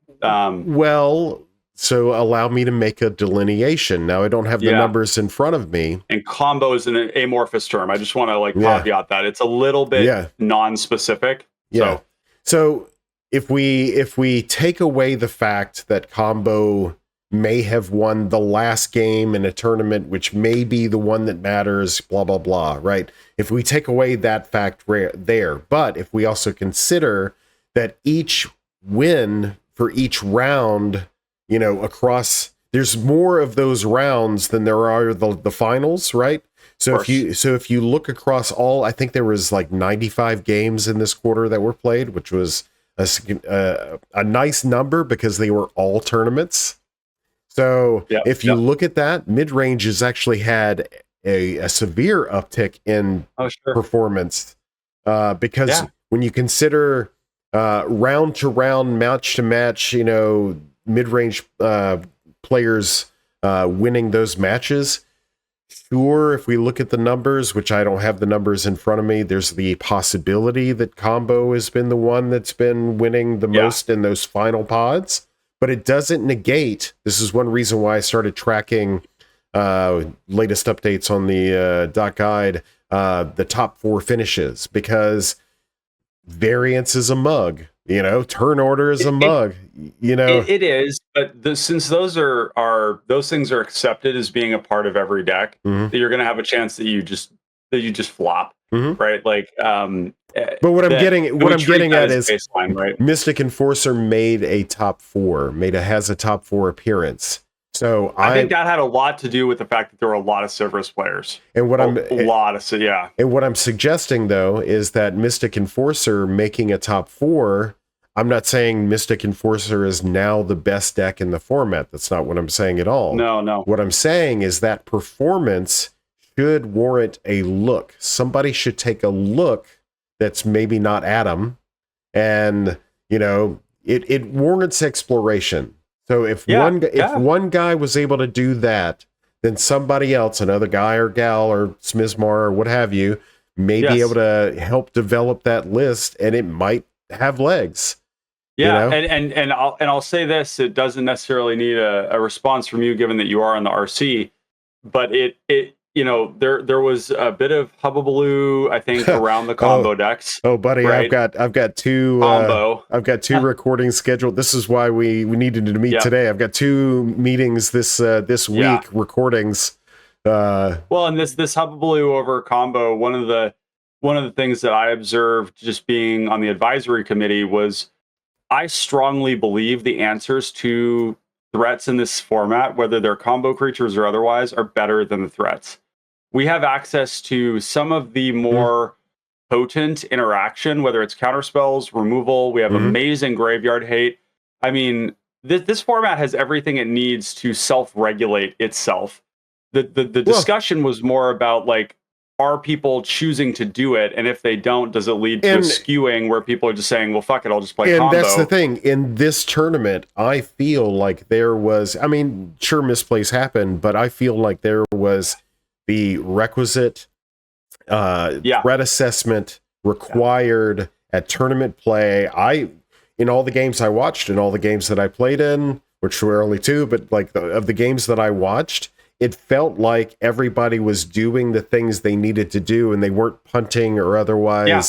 So allow me to make a delineation. Now I don't have the numbers in front of me.
And Combo is an amorphous term. I just want to caveat that it's a little bit non-specific.
Yeah. So if we take away the fact that Combo may have won the last game in a tournament, which may be the one that matters, blah, blah, blah, right? If we take away that fact there, but if we also consider that each win for each round, across, there's more of those rounds than there are the finals, right? So if you look across all, I think there was 95 games in this quarter that were played, which was a nice number because they were all tournaments. So if you look at that, mid-range has actually had a severe uptick in performance because when you consider round to round, match to match, mid-range players winning those matches. Sure, if we look at the numbers, which I don't have the numbers in front of me, there's the possibility that Combo has been the one that's been winning the most in those final pods, but it doesn't negate. This is one reason why I started tracking latest updates on the dot guide, the top 4 finishes, because variance is a mug. Turn order is a mug.
It is, but since those things are accepted as being a part of every deck, that you're going to have a chance that you just flop, right?
But what I'm getting at is baseline, right? Mystic Enforcer made a top 4, has a top 4 appearance. So
I think that had a lot to do with the fact that there were a lot of Cerberus players.
And what I'm suggesting though is that Mystic Enforcer making a top 4. I'm not saying Mystic Enforcer is now the best deck in the format. That's not what I'm saying at all.
No.
What I'm saying is that performance should warrant a look. Somebody should take a look that's maybe not Adam, and it warrants exploration. So if one guy was able to do that, then somebody else, another guy or gal or Smizmar or what have you, may be able to help develop that list, and it might have legs.
Yeah, and I'll say this: it doesn't necessarily need a response from you, given that you are on the RC, but there was a bit of hubbubaloo, I think, around the combo decks.
Oh, buddy, right? I've got 2
combo.
I've got 2 recordings scheduled. This is why we needed to meet today. I've got 2 meetings this week, recordings.
Well, and this hubbubaloo over combo, one of the things that I observed just being on the advisory committee was I strongly believe the answers to threats in this format, whether they're combo creatures or otherwise, are better than the threats. We have access to some of the more potent interaction, whether it's counterspells, removal. We have amazing graveyard hate. I mean, this format has everything it needs to self-regulate itself. The discussion was more about are people choosing to do it? And if they don't, does it lead to a skewing where people are just saying, well, fuck it, I'll just play combo?
And that's the thing. In this tournament, I feel like there was, sure, misplays happen, but I feel like there was the requisite threat assessment required at tournament play. In all the games I watched and all the games that I played in, which were only 2, but of the games that I watched, it felt like everybody was doing the things they needed to do, and they weren't punting or otherwise.
Yeah.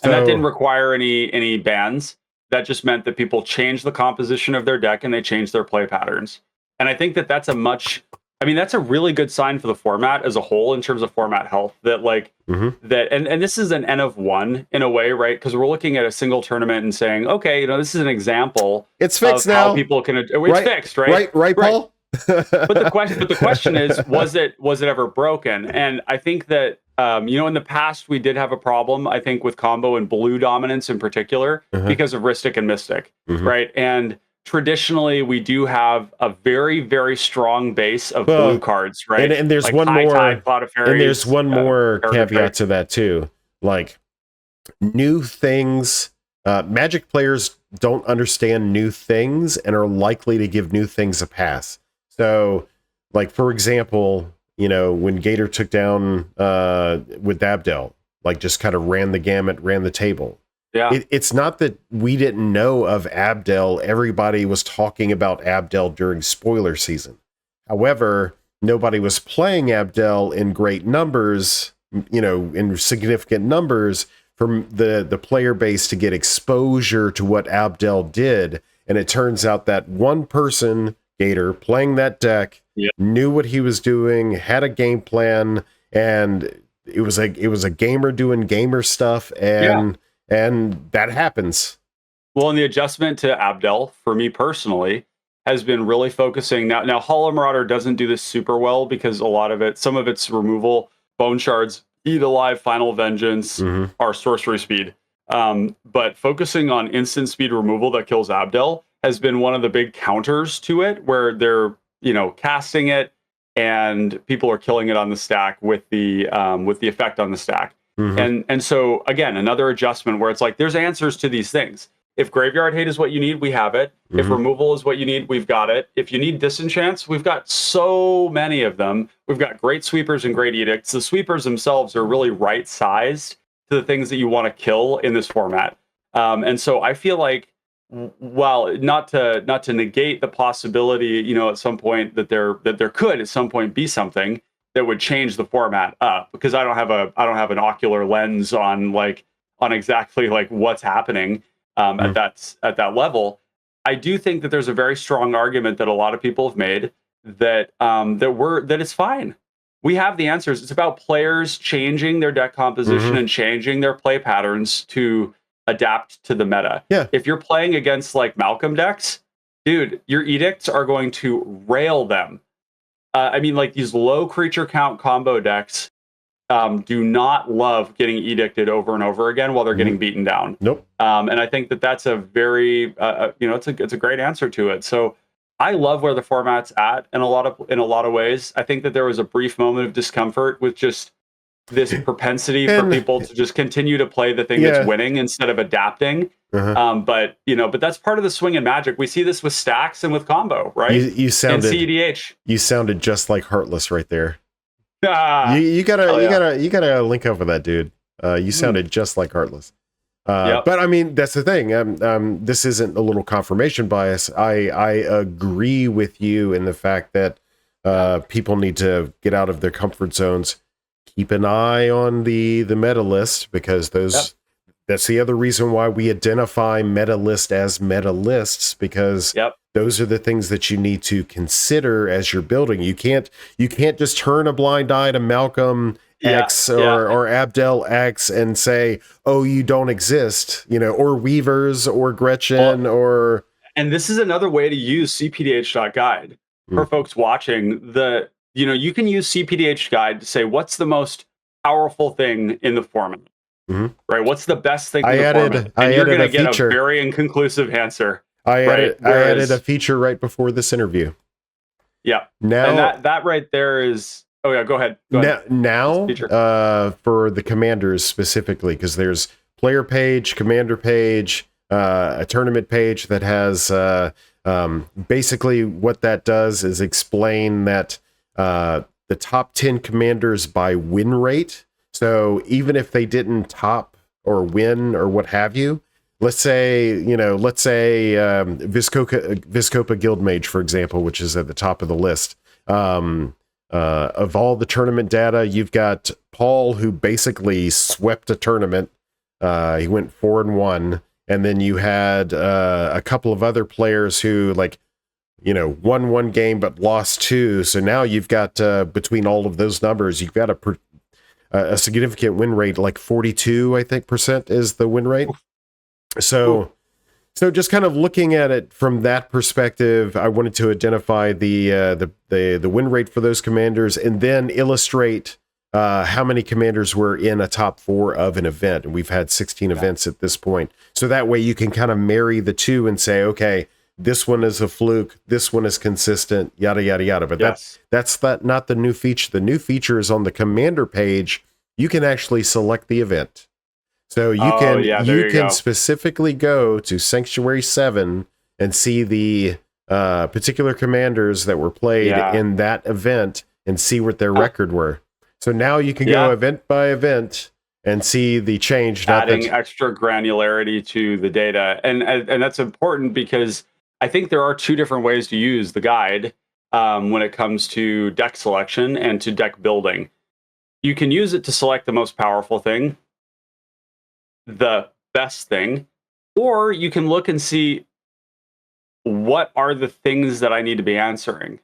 And that didn't require any bans. that just meant that people changed the composition of their deck and they changed their play patterns. And I think that that's that's a really good sign for the format as a whole in terms of format health. That like and this is an N of one in a way, right? Because we're looking at a single tournament and saying, okay, this is an example.
It's fixed
of
now.
How people can. It's fixed, right?
Right, Paul.
But the question is, was it ever broken? And I think that in the past we did have a problem, I think, with combo and blue dominance in particular because of Ristic and Mystic, right? And traditionally we do have a very, very strong base of blue cards, right?
And there's
like
one
High
more
Tide, Cloud of Fairies,
and there's one more caveat
Fairy.
to that too. Like new things, Magic players don't understand new things and are likely to give new things a pass. So, like, for example, when Gator took down with Abdel, like, just kind of ran the gamut, ran the table.
Yeah.
It's not that we didn't know of Abdel. Everybody was talking about Abdel during spoiler season. However, nobody was playing Abdel in great numbers, in significant numbers for the player base to get exposure to what Abdel did. And it turns out that one person, Gator, playing that deck, knew what he was doing, had a game plan, and it was a gamer doing gamer stuff, and that happens.
Well, and the adjustment to Abdel, for me personally, has been really focusing. Now Hollow Marauder doesn't do this super well because some of its removal, Bone Shards, Eat Alive, Final Vengeance, are sorcery speed. But focusing on instant speed removal that kills Abdel has been one of the big counters to it, where they're casting it and people are killing it on the stack with the effect on the stack. And so again, another adjustment where it's like there's answers to these things. If Graveyard Hate is what you need, we have it. If removal is what you need, we've got it. If you need disenchants, we've got so many of them. We've got great sweepers and great edicts. The sweepers themselves are really right sized to the things that you want to kill in this format. And so I feel like, while not to negate the possibility, at some point that there could at some point be something that would change the format up, because I don't have an ocular lens on exactly like what's happening at that level. I do think that there's a very strong argument that a lot of people have made that it's fine. We have the answers. It's about players changing their deck composition and changing their play patterns to adapt to the meta.
Yeah.
If you're playing against like Malcolm decks, dude, your edicts are going to rail them. Like these low creature count combo decks do not love getting edicted over and over again while they're getting beaten down.
Nope.
And I think that that's a very, it's a great answer to it. So I love where the format's at in a lot of ways. I think that there was a brief moment of discomfort with just this propensity for people to just continue to play the thing that's winning instead of adapting. But that's part of the swing in Magic. We see this with stacks and with combo, right?
You sounded
and cEDH.
You sounded just like Heartless right there. You gotta link up with that dude. You sounded just like Heartless. But I mean, that's the thing. This isn't a little confirmation bias. I agree with you in the fact that people need to get out of their comfort zones. Keep an eye on the meta list, because that's the other reason why we identify meta list as meta lists, because those are the things that you need to consider as you're building. You can't just turn a blind eye to Malcolm X or Abdel X and say, oh, you don't exist, or Weavers or Gretchen or.
And this is another way to use cPDH.guide for folks watching. You can use cPDH guide to say what's the most powerful thing in the format, right? What's the best thing in the format? And you're going to get a very inconclusive answer.
I added a feature right before this interview.
Yeah.
Now
and that right there is. Oh yeah, go ahead.
Now for the commanders specifically, because there's player page, commander page, a tournament page that has basically what that does is explain that the top 10 commanders by win rate. So even if they didn't top or win or what have you, let's say Vizkopa Guildmage, for example, which is at the top of the list. Of all the tournament data, you've got Paul, who basically swept a tournament. He went 4-1, and then you had a couple of other players who won one game but lost two. So now you've got between all of those numbers, you've got a significant win rate, like 42, I think, percent is the win rate. So just kind of looking at it from that perspective, I wanted to identify the win rate for those commanders, and then illustrate how many commanders were in a top 4 of an event. And we've had 16 events at this point. So that way you can kind of marry the two and say, okay, this one is a fluke, this one is consistent, yada, yada, yada. But that's not the new feature. The new feature is on the commander page. You can actually select the event. So you can specifically go to Sanctuary 7 and see the particular commanders that were played in that event and see what their record were. So now you can go event by event and see the change.
Adding extra granularity to the data. And that's important because I think there are 2 different ways to use the guide when it comes to deck selection and to deck building. You can use it to select the most powerful thing, the best thing, or you can look and see what are the things that I need to be answering,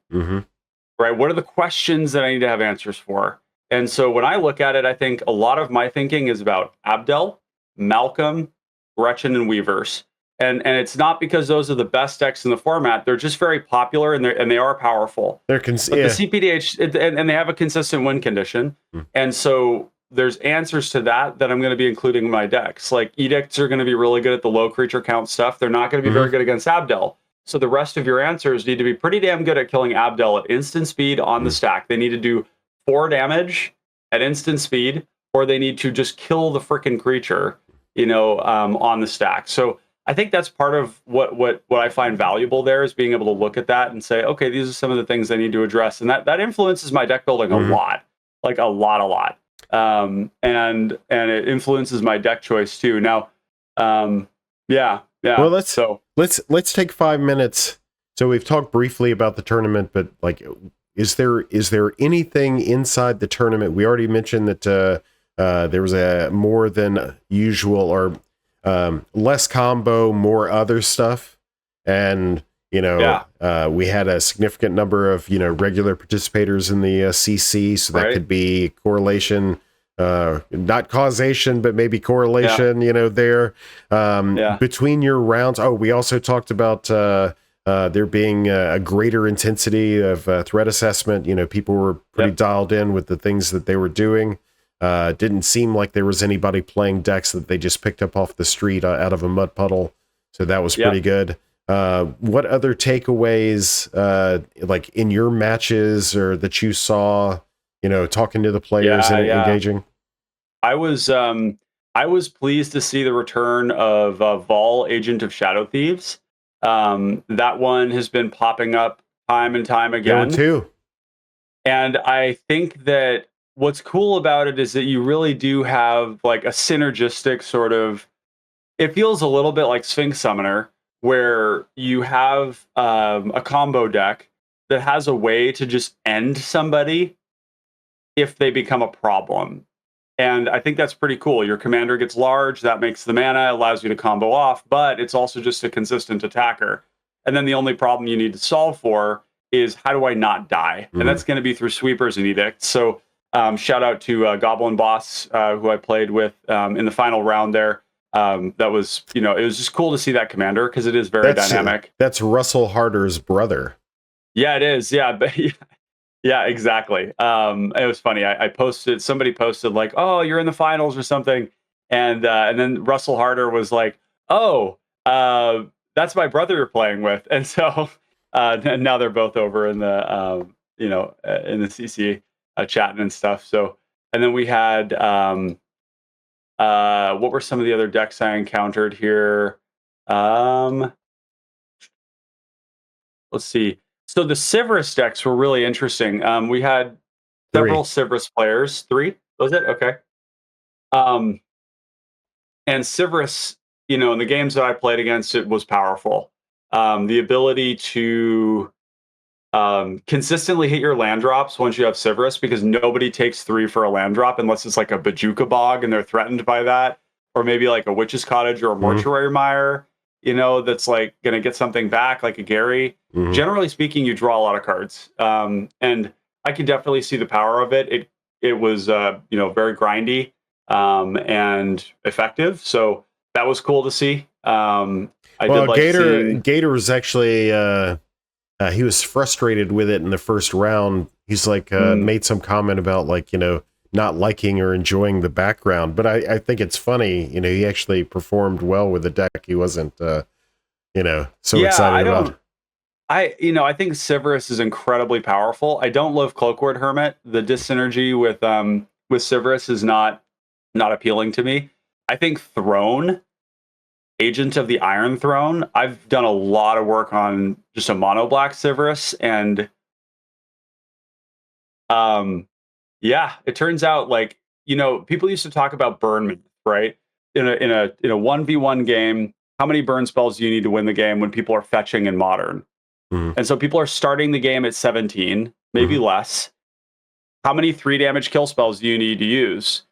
right? What are the questions that I need to have answers for? And so when I look at it, I think a lot of my thinking is about Abdel, Malcolm, Gretchen, and Weavers. And it's not because those are the best decks in the format. They're just very popular and they are powerful.
The
cPDH, and they have a consistent win condition. And so there's answers to that I'm going to be including in my decks. Like edicts are going to be really good at the low creature count stuff. They're not going to be very good against Abdel. So the rest of your answers need to be pretty damn good at killing Abdel at instant speed on the stack. They need to do 4 damage at instant speed, or they need to just kill the freaking creature, on the stack. So I think that's part of what I find valuable there is being able to look at that and say, okay, these are some of the things I need to address. And that influences my deck building a lot, like a lot. And it influences my deck choice too. Now, yeah.
Well, let's take 5 minutes. So we've talked briefly about the tournament, but is there anything inside the tournament? We already mentioned that there was a more than usual or less combo, more other stuff, and we had a significant number of regular participators in the CC, so that could be correlation, not causation, but maybe correlation. There between your rounds. Oh, we also talked about there being a greater intensity of threat assessment. People were pretty dialed in with the things that they were doing. Didn't seem like there was anybody playing decks that they just picked up off the street out of a mud puddle. So that was pretty good. What other takeaways, like in your matches or that you saw, talking to the players and engaging?
I was pleased to see the return of Vol, Agent of Shadow Thieves. That one has been popping up time and time again
too.
And I think that what's cool about it is that you really do have like a synergistic sort of, it feels a little bit like Sphinx Summoner, where you have a combo deck that has a way to just end somebody if they become a problem. And I think that's pretty cool. Your commander gets large, that makes the mana, allows you to combo off, but it's also just a consistent attacker. And then the only problem you need to solve for is how do I not die? And that's going to be through sweepers and edicts. So shout out to Goblin Boss, who I played with in the final round there. That was, it was just cool to see that commander because it is very dynamic.
That's Russell Harder's brother.
Yeah, it is. Yeah, but yeah, exactly. It was funny. Somebody posted like, "Oh, you're in the finals or something," and then Russell Harder was like, "Oh, that's my brother you're playing with," and so and now they're both over in the in the CC chatting and stuff. So, and then we had what were some of the other decks I encountered here? Let's see. So the Sivrus decks were really interesting. We had several Sivrus players. 3? Was it? Okay. And Sivrus, in the games that I played against, it was powerful. The ability to consistently hit your land drops once you have Sivrus, because nobody takes 3 for a land drop unless it's like a Bajuka Bog and they're threatened by that. or maybe like a witch's cottage or a mortuary mire, that's like going to get something back, like a Gary. Generally speaking, you draw a lot of cards, and I can definitely see the power of it. It was very grindy and effective, so that was cool to see. I did like seeing
Gator was actually he was frustrated with it in the first round. He's like made some comment about like not liking or enjoying the background, but I think it's funny. He actually performed well with the deck. He wasn't so excited about.
I think Severus is incredibly powerful. I don't love Cloakwood Hermit. The dyssynergy with Severus is not appealing to me. I think Throne, Agent of the Iron Throne, I've done a lot of work on just a mono black Severus, and it turns out like people used to talk about burn, right? In a 1v1 game, how many burn spells do you need to win the game when people are fetching in Modern? And so people are starting the game at 17, maybe less. How many 3 damage kill spells do you need to use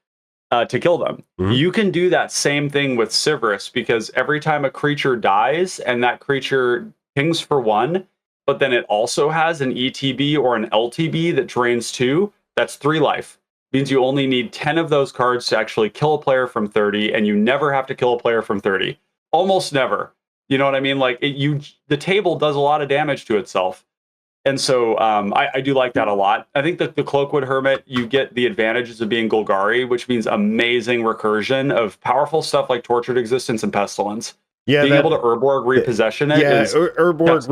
to kill them? You can do that same thing with Severus, because every time a creature dies and that creature pings for 1, but then it also has an ETB or an LTB that drains 2, that's 3 life. Means you only need 10 of those cards to actually kill a player from 30, and you never have to kill a player from 30. Almost never. You know what I mean? Like the table does a lot of damage to itself. And so I do like that a lot. I think that the Cloakwood Hermit, you get the advantages of being Golgari, which means amazing recursion of powerful stuff like Tortured Existence and Pestilence.
Yeah,
being able to Urborg repossession it.
Yeah, Urborg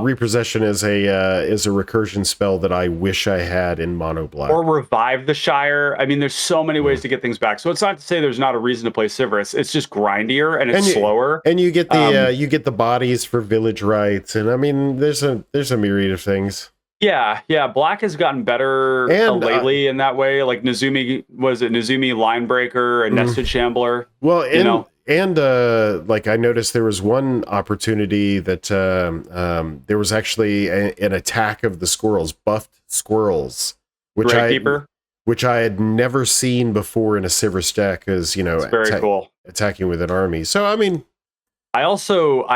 repossession is a recursion spell that I wish I had in mono black.
Or Revive the Shire. I mean, there's so many ways to get things back. So it's not to say there's not a reason to play Severus. It's just grindier and it's slower.
And you get the bodies for village rights, and I mean, there's a myriad of things.
Yeah. Black has gotten better lately in that way. Like Nezumi Linebreaker and Nested Shambler.
Well, and like I noticed there was one opportunity that there was actually an attack of the squirrels, buffed squirrels, which I had never seen before in a Severus deck, as it's very cool, attacking with an army. So I mean,
I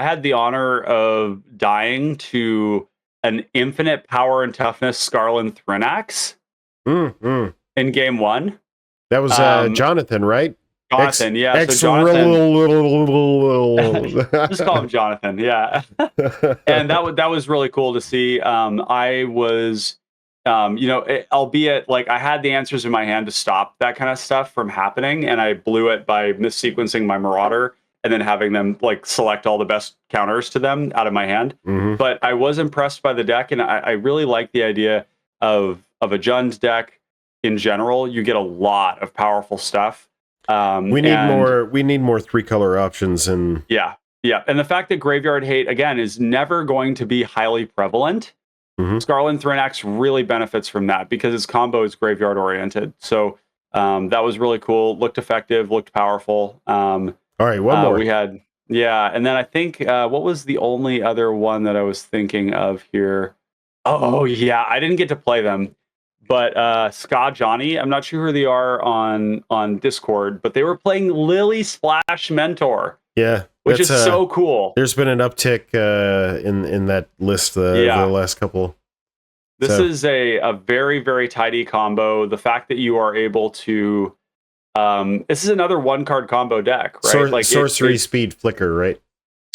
had the honor of dying to an infinite power and toughness Scarlan Thrinax in game 1.
That was Jonathan, right?
Jonathan, yeah. So Jonathan, just call him Jonathan, yeah. And that was really cool to see. I was, albeit like I had the answers in my hand to stop that kind of stuff from happening, and I blew it by missequencing my Marauder and then having them like select all the best counters to them out of my hand. But I was impressed by the deck, and I really like the idea of a Jund deck in general. You get a lot of powerful stuff.
We need more 3-color options, and
and the fact that Graveyard Hate again is never going to be highly prevalent. Scarlan Thrinax really benefits from that because its combo is graveyard oriented. So that was really cool. Looked effective. Looked powerful.
All right, one more.
We had and then I think what was the only other one that I was thinking of here? Oh yeah, I didn't get to play them. But Ska Johnny, I'm not sure who they are on Discord, but they were playing Lily Splash Mentor.
Yeah,
which is so cool.
There's been an uptick in that list the last couple.
This is a very, very tidy combo. The fact that you are able to, this is another 1-card combo deck, right?
Sorcery Speed Flicker, right?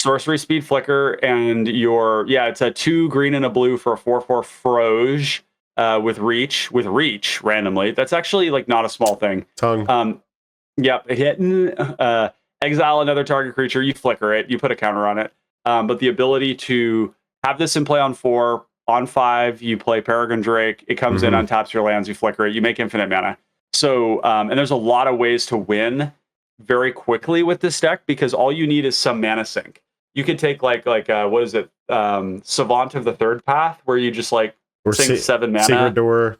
Sorcery Speed Flicker, and it's a 2 green and a blue for a 4/4 Froge. With reach randomly. That's actually like not a small thing.
Tongue.
Exile another target creature, you flicker it, you put a counter on it. But the ability to have this in play on 4, on 5, you play Peregrine Drake, it comes in, untaps your lands, you flicker it, you make infinite mana. So, and there's a lot of ways to win very quickly with this deck because all you need is some mana sink. You could take like what is it? Savant of the Third Path, where you just like sink 7 mana.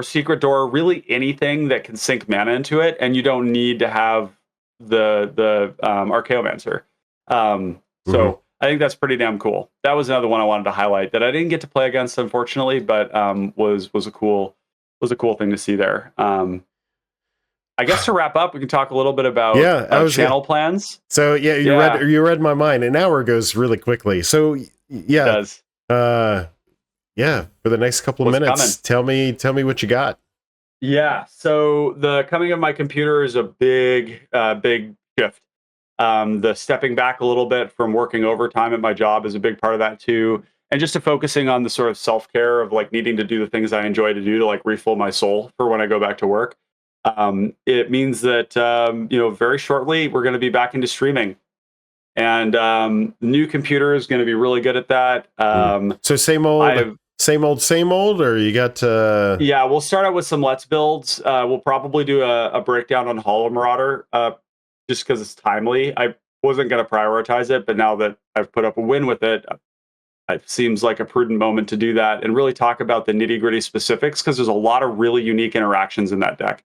Secret Door, really anything that can sink mana into it, and you don't need to have the Archaeomancer. So I think that's pretty damn cool. That was another one I wanted to highlight that I didn't get to play against, unfortunately, but was a cool thing to see there. I guess to wrap up, we can talk a little bit about channel plans.
So you read my mind. An hour goes really quickly. So yeah,
it does.
For the next couple of minutes, tell me what you got.
Yeah. So the coming of my computer is a big shift. The stepping back a little bit from working overtime at my job is a big part of that too. And just to focusing on the sort of self-care of like needing to do the things I enjoy to do to like refill my soul for when I go back to work. It means that, very shortly we're going to be back into streaming, and the new computer is going to be really good at that.
So same old, or you got
yeah, we'll start out with some Let's Builds. We'll probably do a breakdown on Hollow Marauder, just because it's timely. I wasn't going to prioritize it, but now that I've put up a win with it, it seems like a prudent moment to do that and really talk about the nitty-gritty specifics, because there's a lot of really unique interactions in that deck.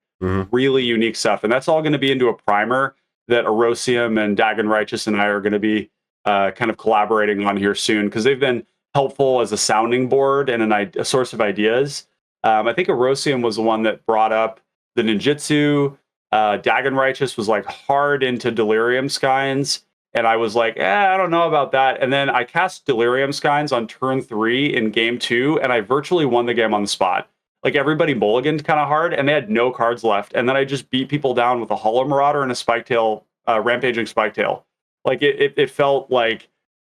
Really unique stuff. And that's all going to be into a primer that Erosium and Dagon Righteous and I are going to be kind of collaborating on here soon, because they've been helpful as a sounding board and a source of ideas. I think Erosium was the one that brought up the ninjutsu. Dagon Righteous was like hard into Delirium Skynes. And I was like, I don't know about that. And then I cast Delirium Skynes on turn 3 in game 2, and I virtually won the game on the spot. Like everybody mulliganed kind of hard, and they had no cards left. And then I just beat people down with a Hollow Marauder and a Spiketail, Rampaging Spiketail. Like it felt like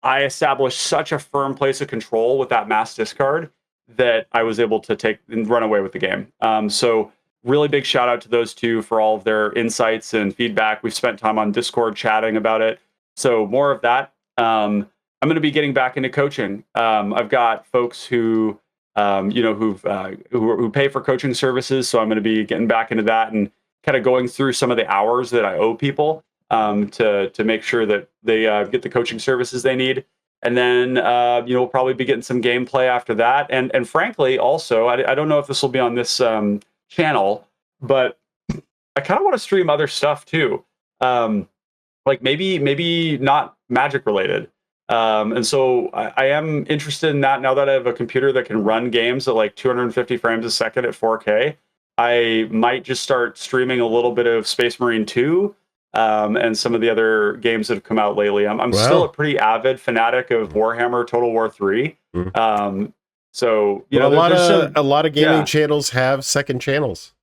I established such a firm place of control with that mass discard that I was able to take and run away with the game. So really big shout out to those two for all of their insights and feedback. We've spent time on Discord chatting about it. So more of that. I'm going to be getting back into coaching. I've got folks who pay for coaching services. So I'm going to be getting back into that and kind of going through some of the hours that I owe people to make sure that they get the coaching services they need. And then, we'll probably be getting some gameplay after that. And frankly, also, I don't know if this will be on this channel, but I kind of want to stream other stuff too. Like maybe not Magic related. And so I am interested in that now that I have a computer that can run games at like 250 frames a second at 4K. I might just start streaming a little bit of Space Marine 2 and some of the other games that have come out lately. I'm still a pretty avid fanatic of Warhammer Total War 3. So
a lot of gaming channels have second channels.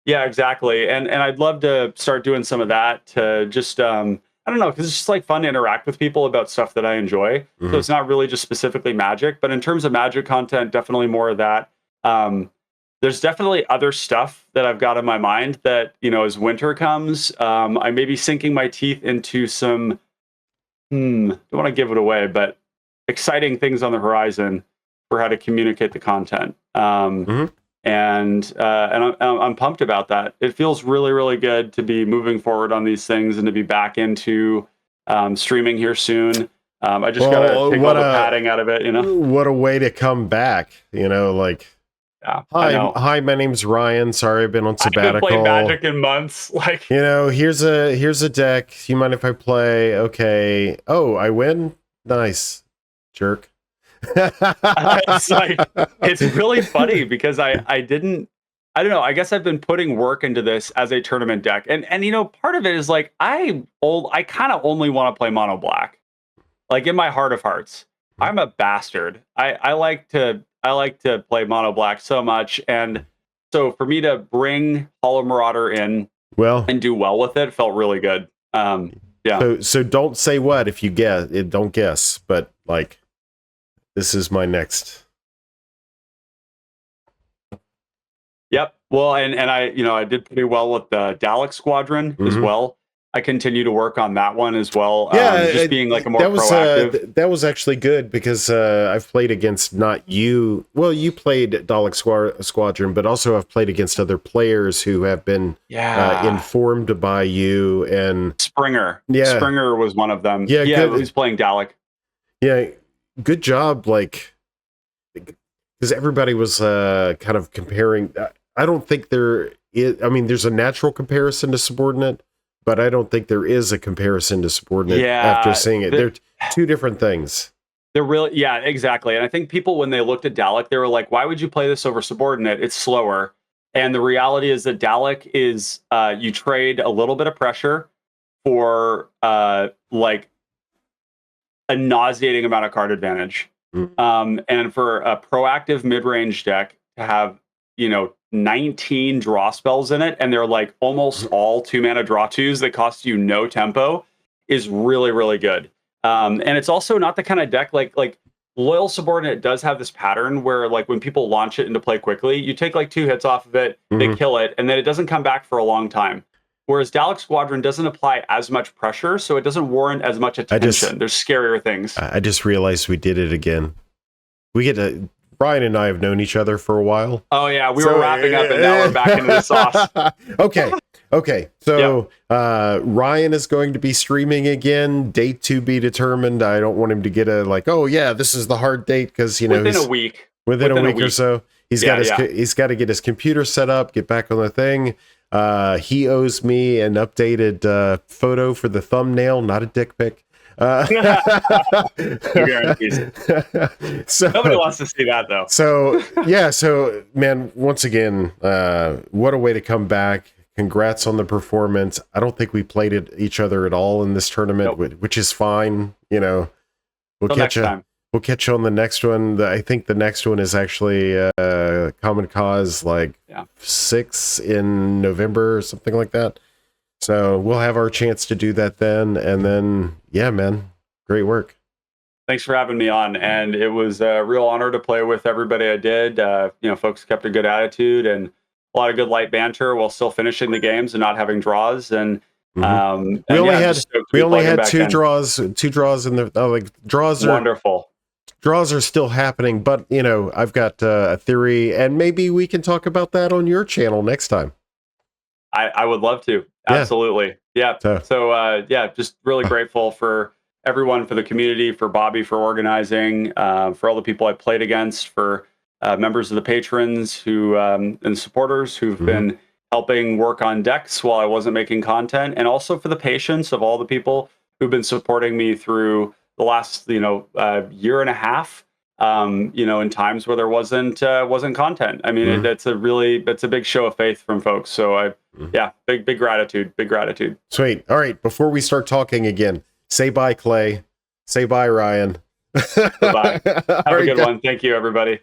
Yeah, exactly. And I'd love to start doing some of that to just I don't know, because it's just like fun to interact with people about stuff that I enjoy. So it's not really just specifically Magic, but in terms of Magic content, definitely more of that. There's definitely other stuff that I've got in my mind that, as winter comes, I may be sinking my teeth into some, don't want to give it away, but exciting things on the horizon for how to communicate the content. And I'm pumped about that. It feels really, really good to be moving forward on these things and to be back into streaming here soon. I just got to take all the padding out of it,
What a way to come back, Hi, my name's Ryan. Sorry, I've been on sabbatical.
I haven't played Magic in months.
Here's a deck. You mind if I play? Okay. Oh, I win? Nice. Jerk.
It's really funny because I don't know, I guess I've been putting work into this as a tournament deck, and part of it is like I kind of only want to play mono black. Like in my heart of hearts, I'm a bastard. I like to play mono black so much, and so for me to bring Hollow Marauder in and do well with it felt really good.
So don't say what if you guess it, don't guess, but like this is my next.
Yep. Well, and I did pretty well with the Dalek Squadron as well. I continue to work on that one as well. Just being like a more proactive.
That was actually good because I've played against not you. Well, you played Dalek Squadron, but also I've played against other players who have been informed by you and
Springer.
Yeah,
Springer was one of them.
Yeah,
who's playing Dalek.
Yeah, good job. Like, because everybody was kind of comparing. I don't think there is. I mean, there's a natural comparison to Subordinate. But I don't think there is a comparison to Subordinate after seeing it. They're two different things.
They're really, exactly. And I think people, when they looked at Dalek, they were like, why would you play this over Subordinate? It's slower. And the reality is that Dalek is you trade a little bit of pressure for like a nauseating amount of card advantage. And for a proactive mid-range deck to have, 19 draw spells in it, and they're like almost all 2-mana draw 2s that cost you no tempo, is really, really good. And it's also not the kind of deck like Loyal Subordinate does have this pattern where, like, when people launch it into play quickly, you take like 2 hits off of it, they kill it, and then it doesn't come back for a long time. Whereas Dalek Squadron doesn't apply as much pressure, so it doesn't warrant as much attention. There's scarier things.
I just realized we did it again. Brian and I have known each other for a while.
Oh yeah, we were wrapping up, and now we're back into the sauce.
Okay. So Ryan is going to be streaming again. Date to be determined. I don't want him to get this is the hard date, because
within a week
or so. He's got to get his computer set up, get back on the thing. He owes me an updated photo for the thumbnail, not a dick pic.
So nobody wants to see that, though.
So man, once again, what a way to come back. Congrats on the performance. I don't think we played each other at all in this tournament, which is fine. We'll catch you. We'll catch you on the next one. I think the next one is actually Common Cause 6 in November or something like that. So we'll have our chance to do that then. And then, yeah, man, great work.
Thanks for having me on. And it was a real honor to play with everybody I did. Folks kept a good attitude and a lot of good light banter while still finishing the games and not having draws. And
we only had two draws in the draws.
Wonderful.
Draws are still happening, but I've got a theory, and maybe we can talk about that on your channel next time.
I would love to. Absolutely. Yeah. So just really grateful for everyone, for the community, for Bobby, for organizing, for all the people I played against, for members of the patrons and supporters who've been helping work on decks while I wasn't making content, and also for the patience of all the people who've been supporting me through the last, year and a half, in times where there wasn't content. I mean, that's a big show of faith from folks. So big gratitude.
Sweet. All right. Before we start talking again, say bye, Clay. Say bye, Ryan.
Bye. Have a good one. Thank you, everybody.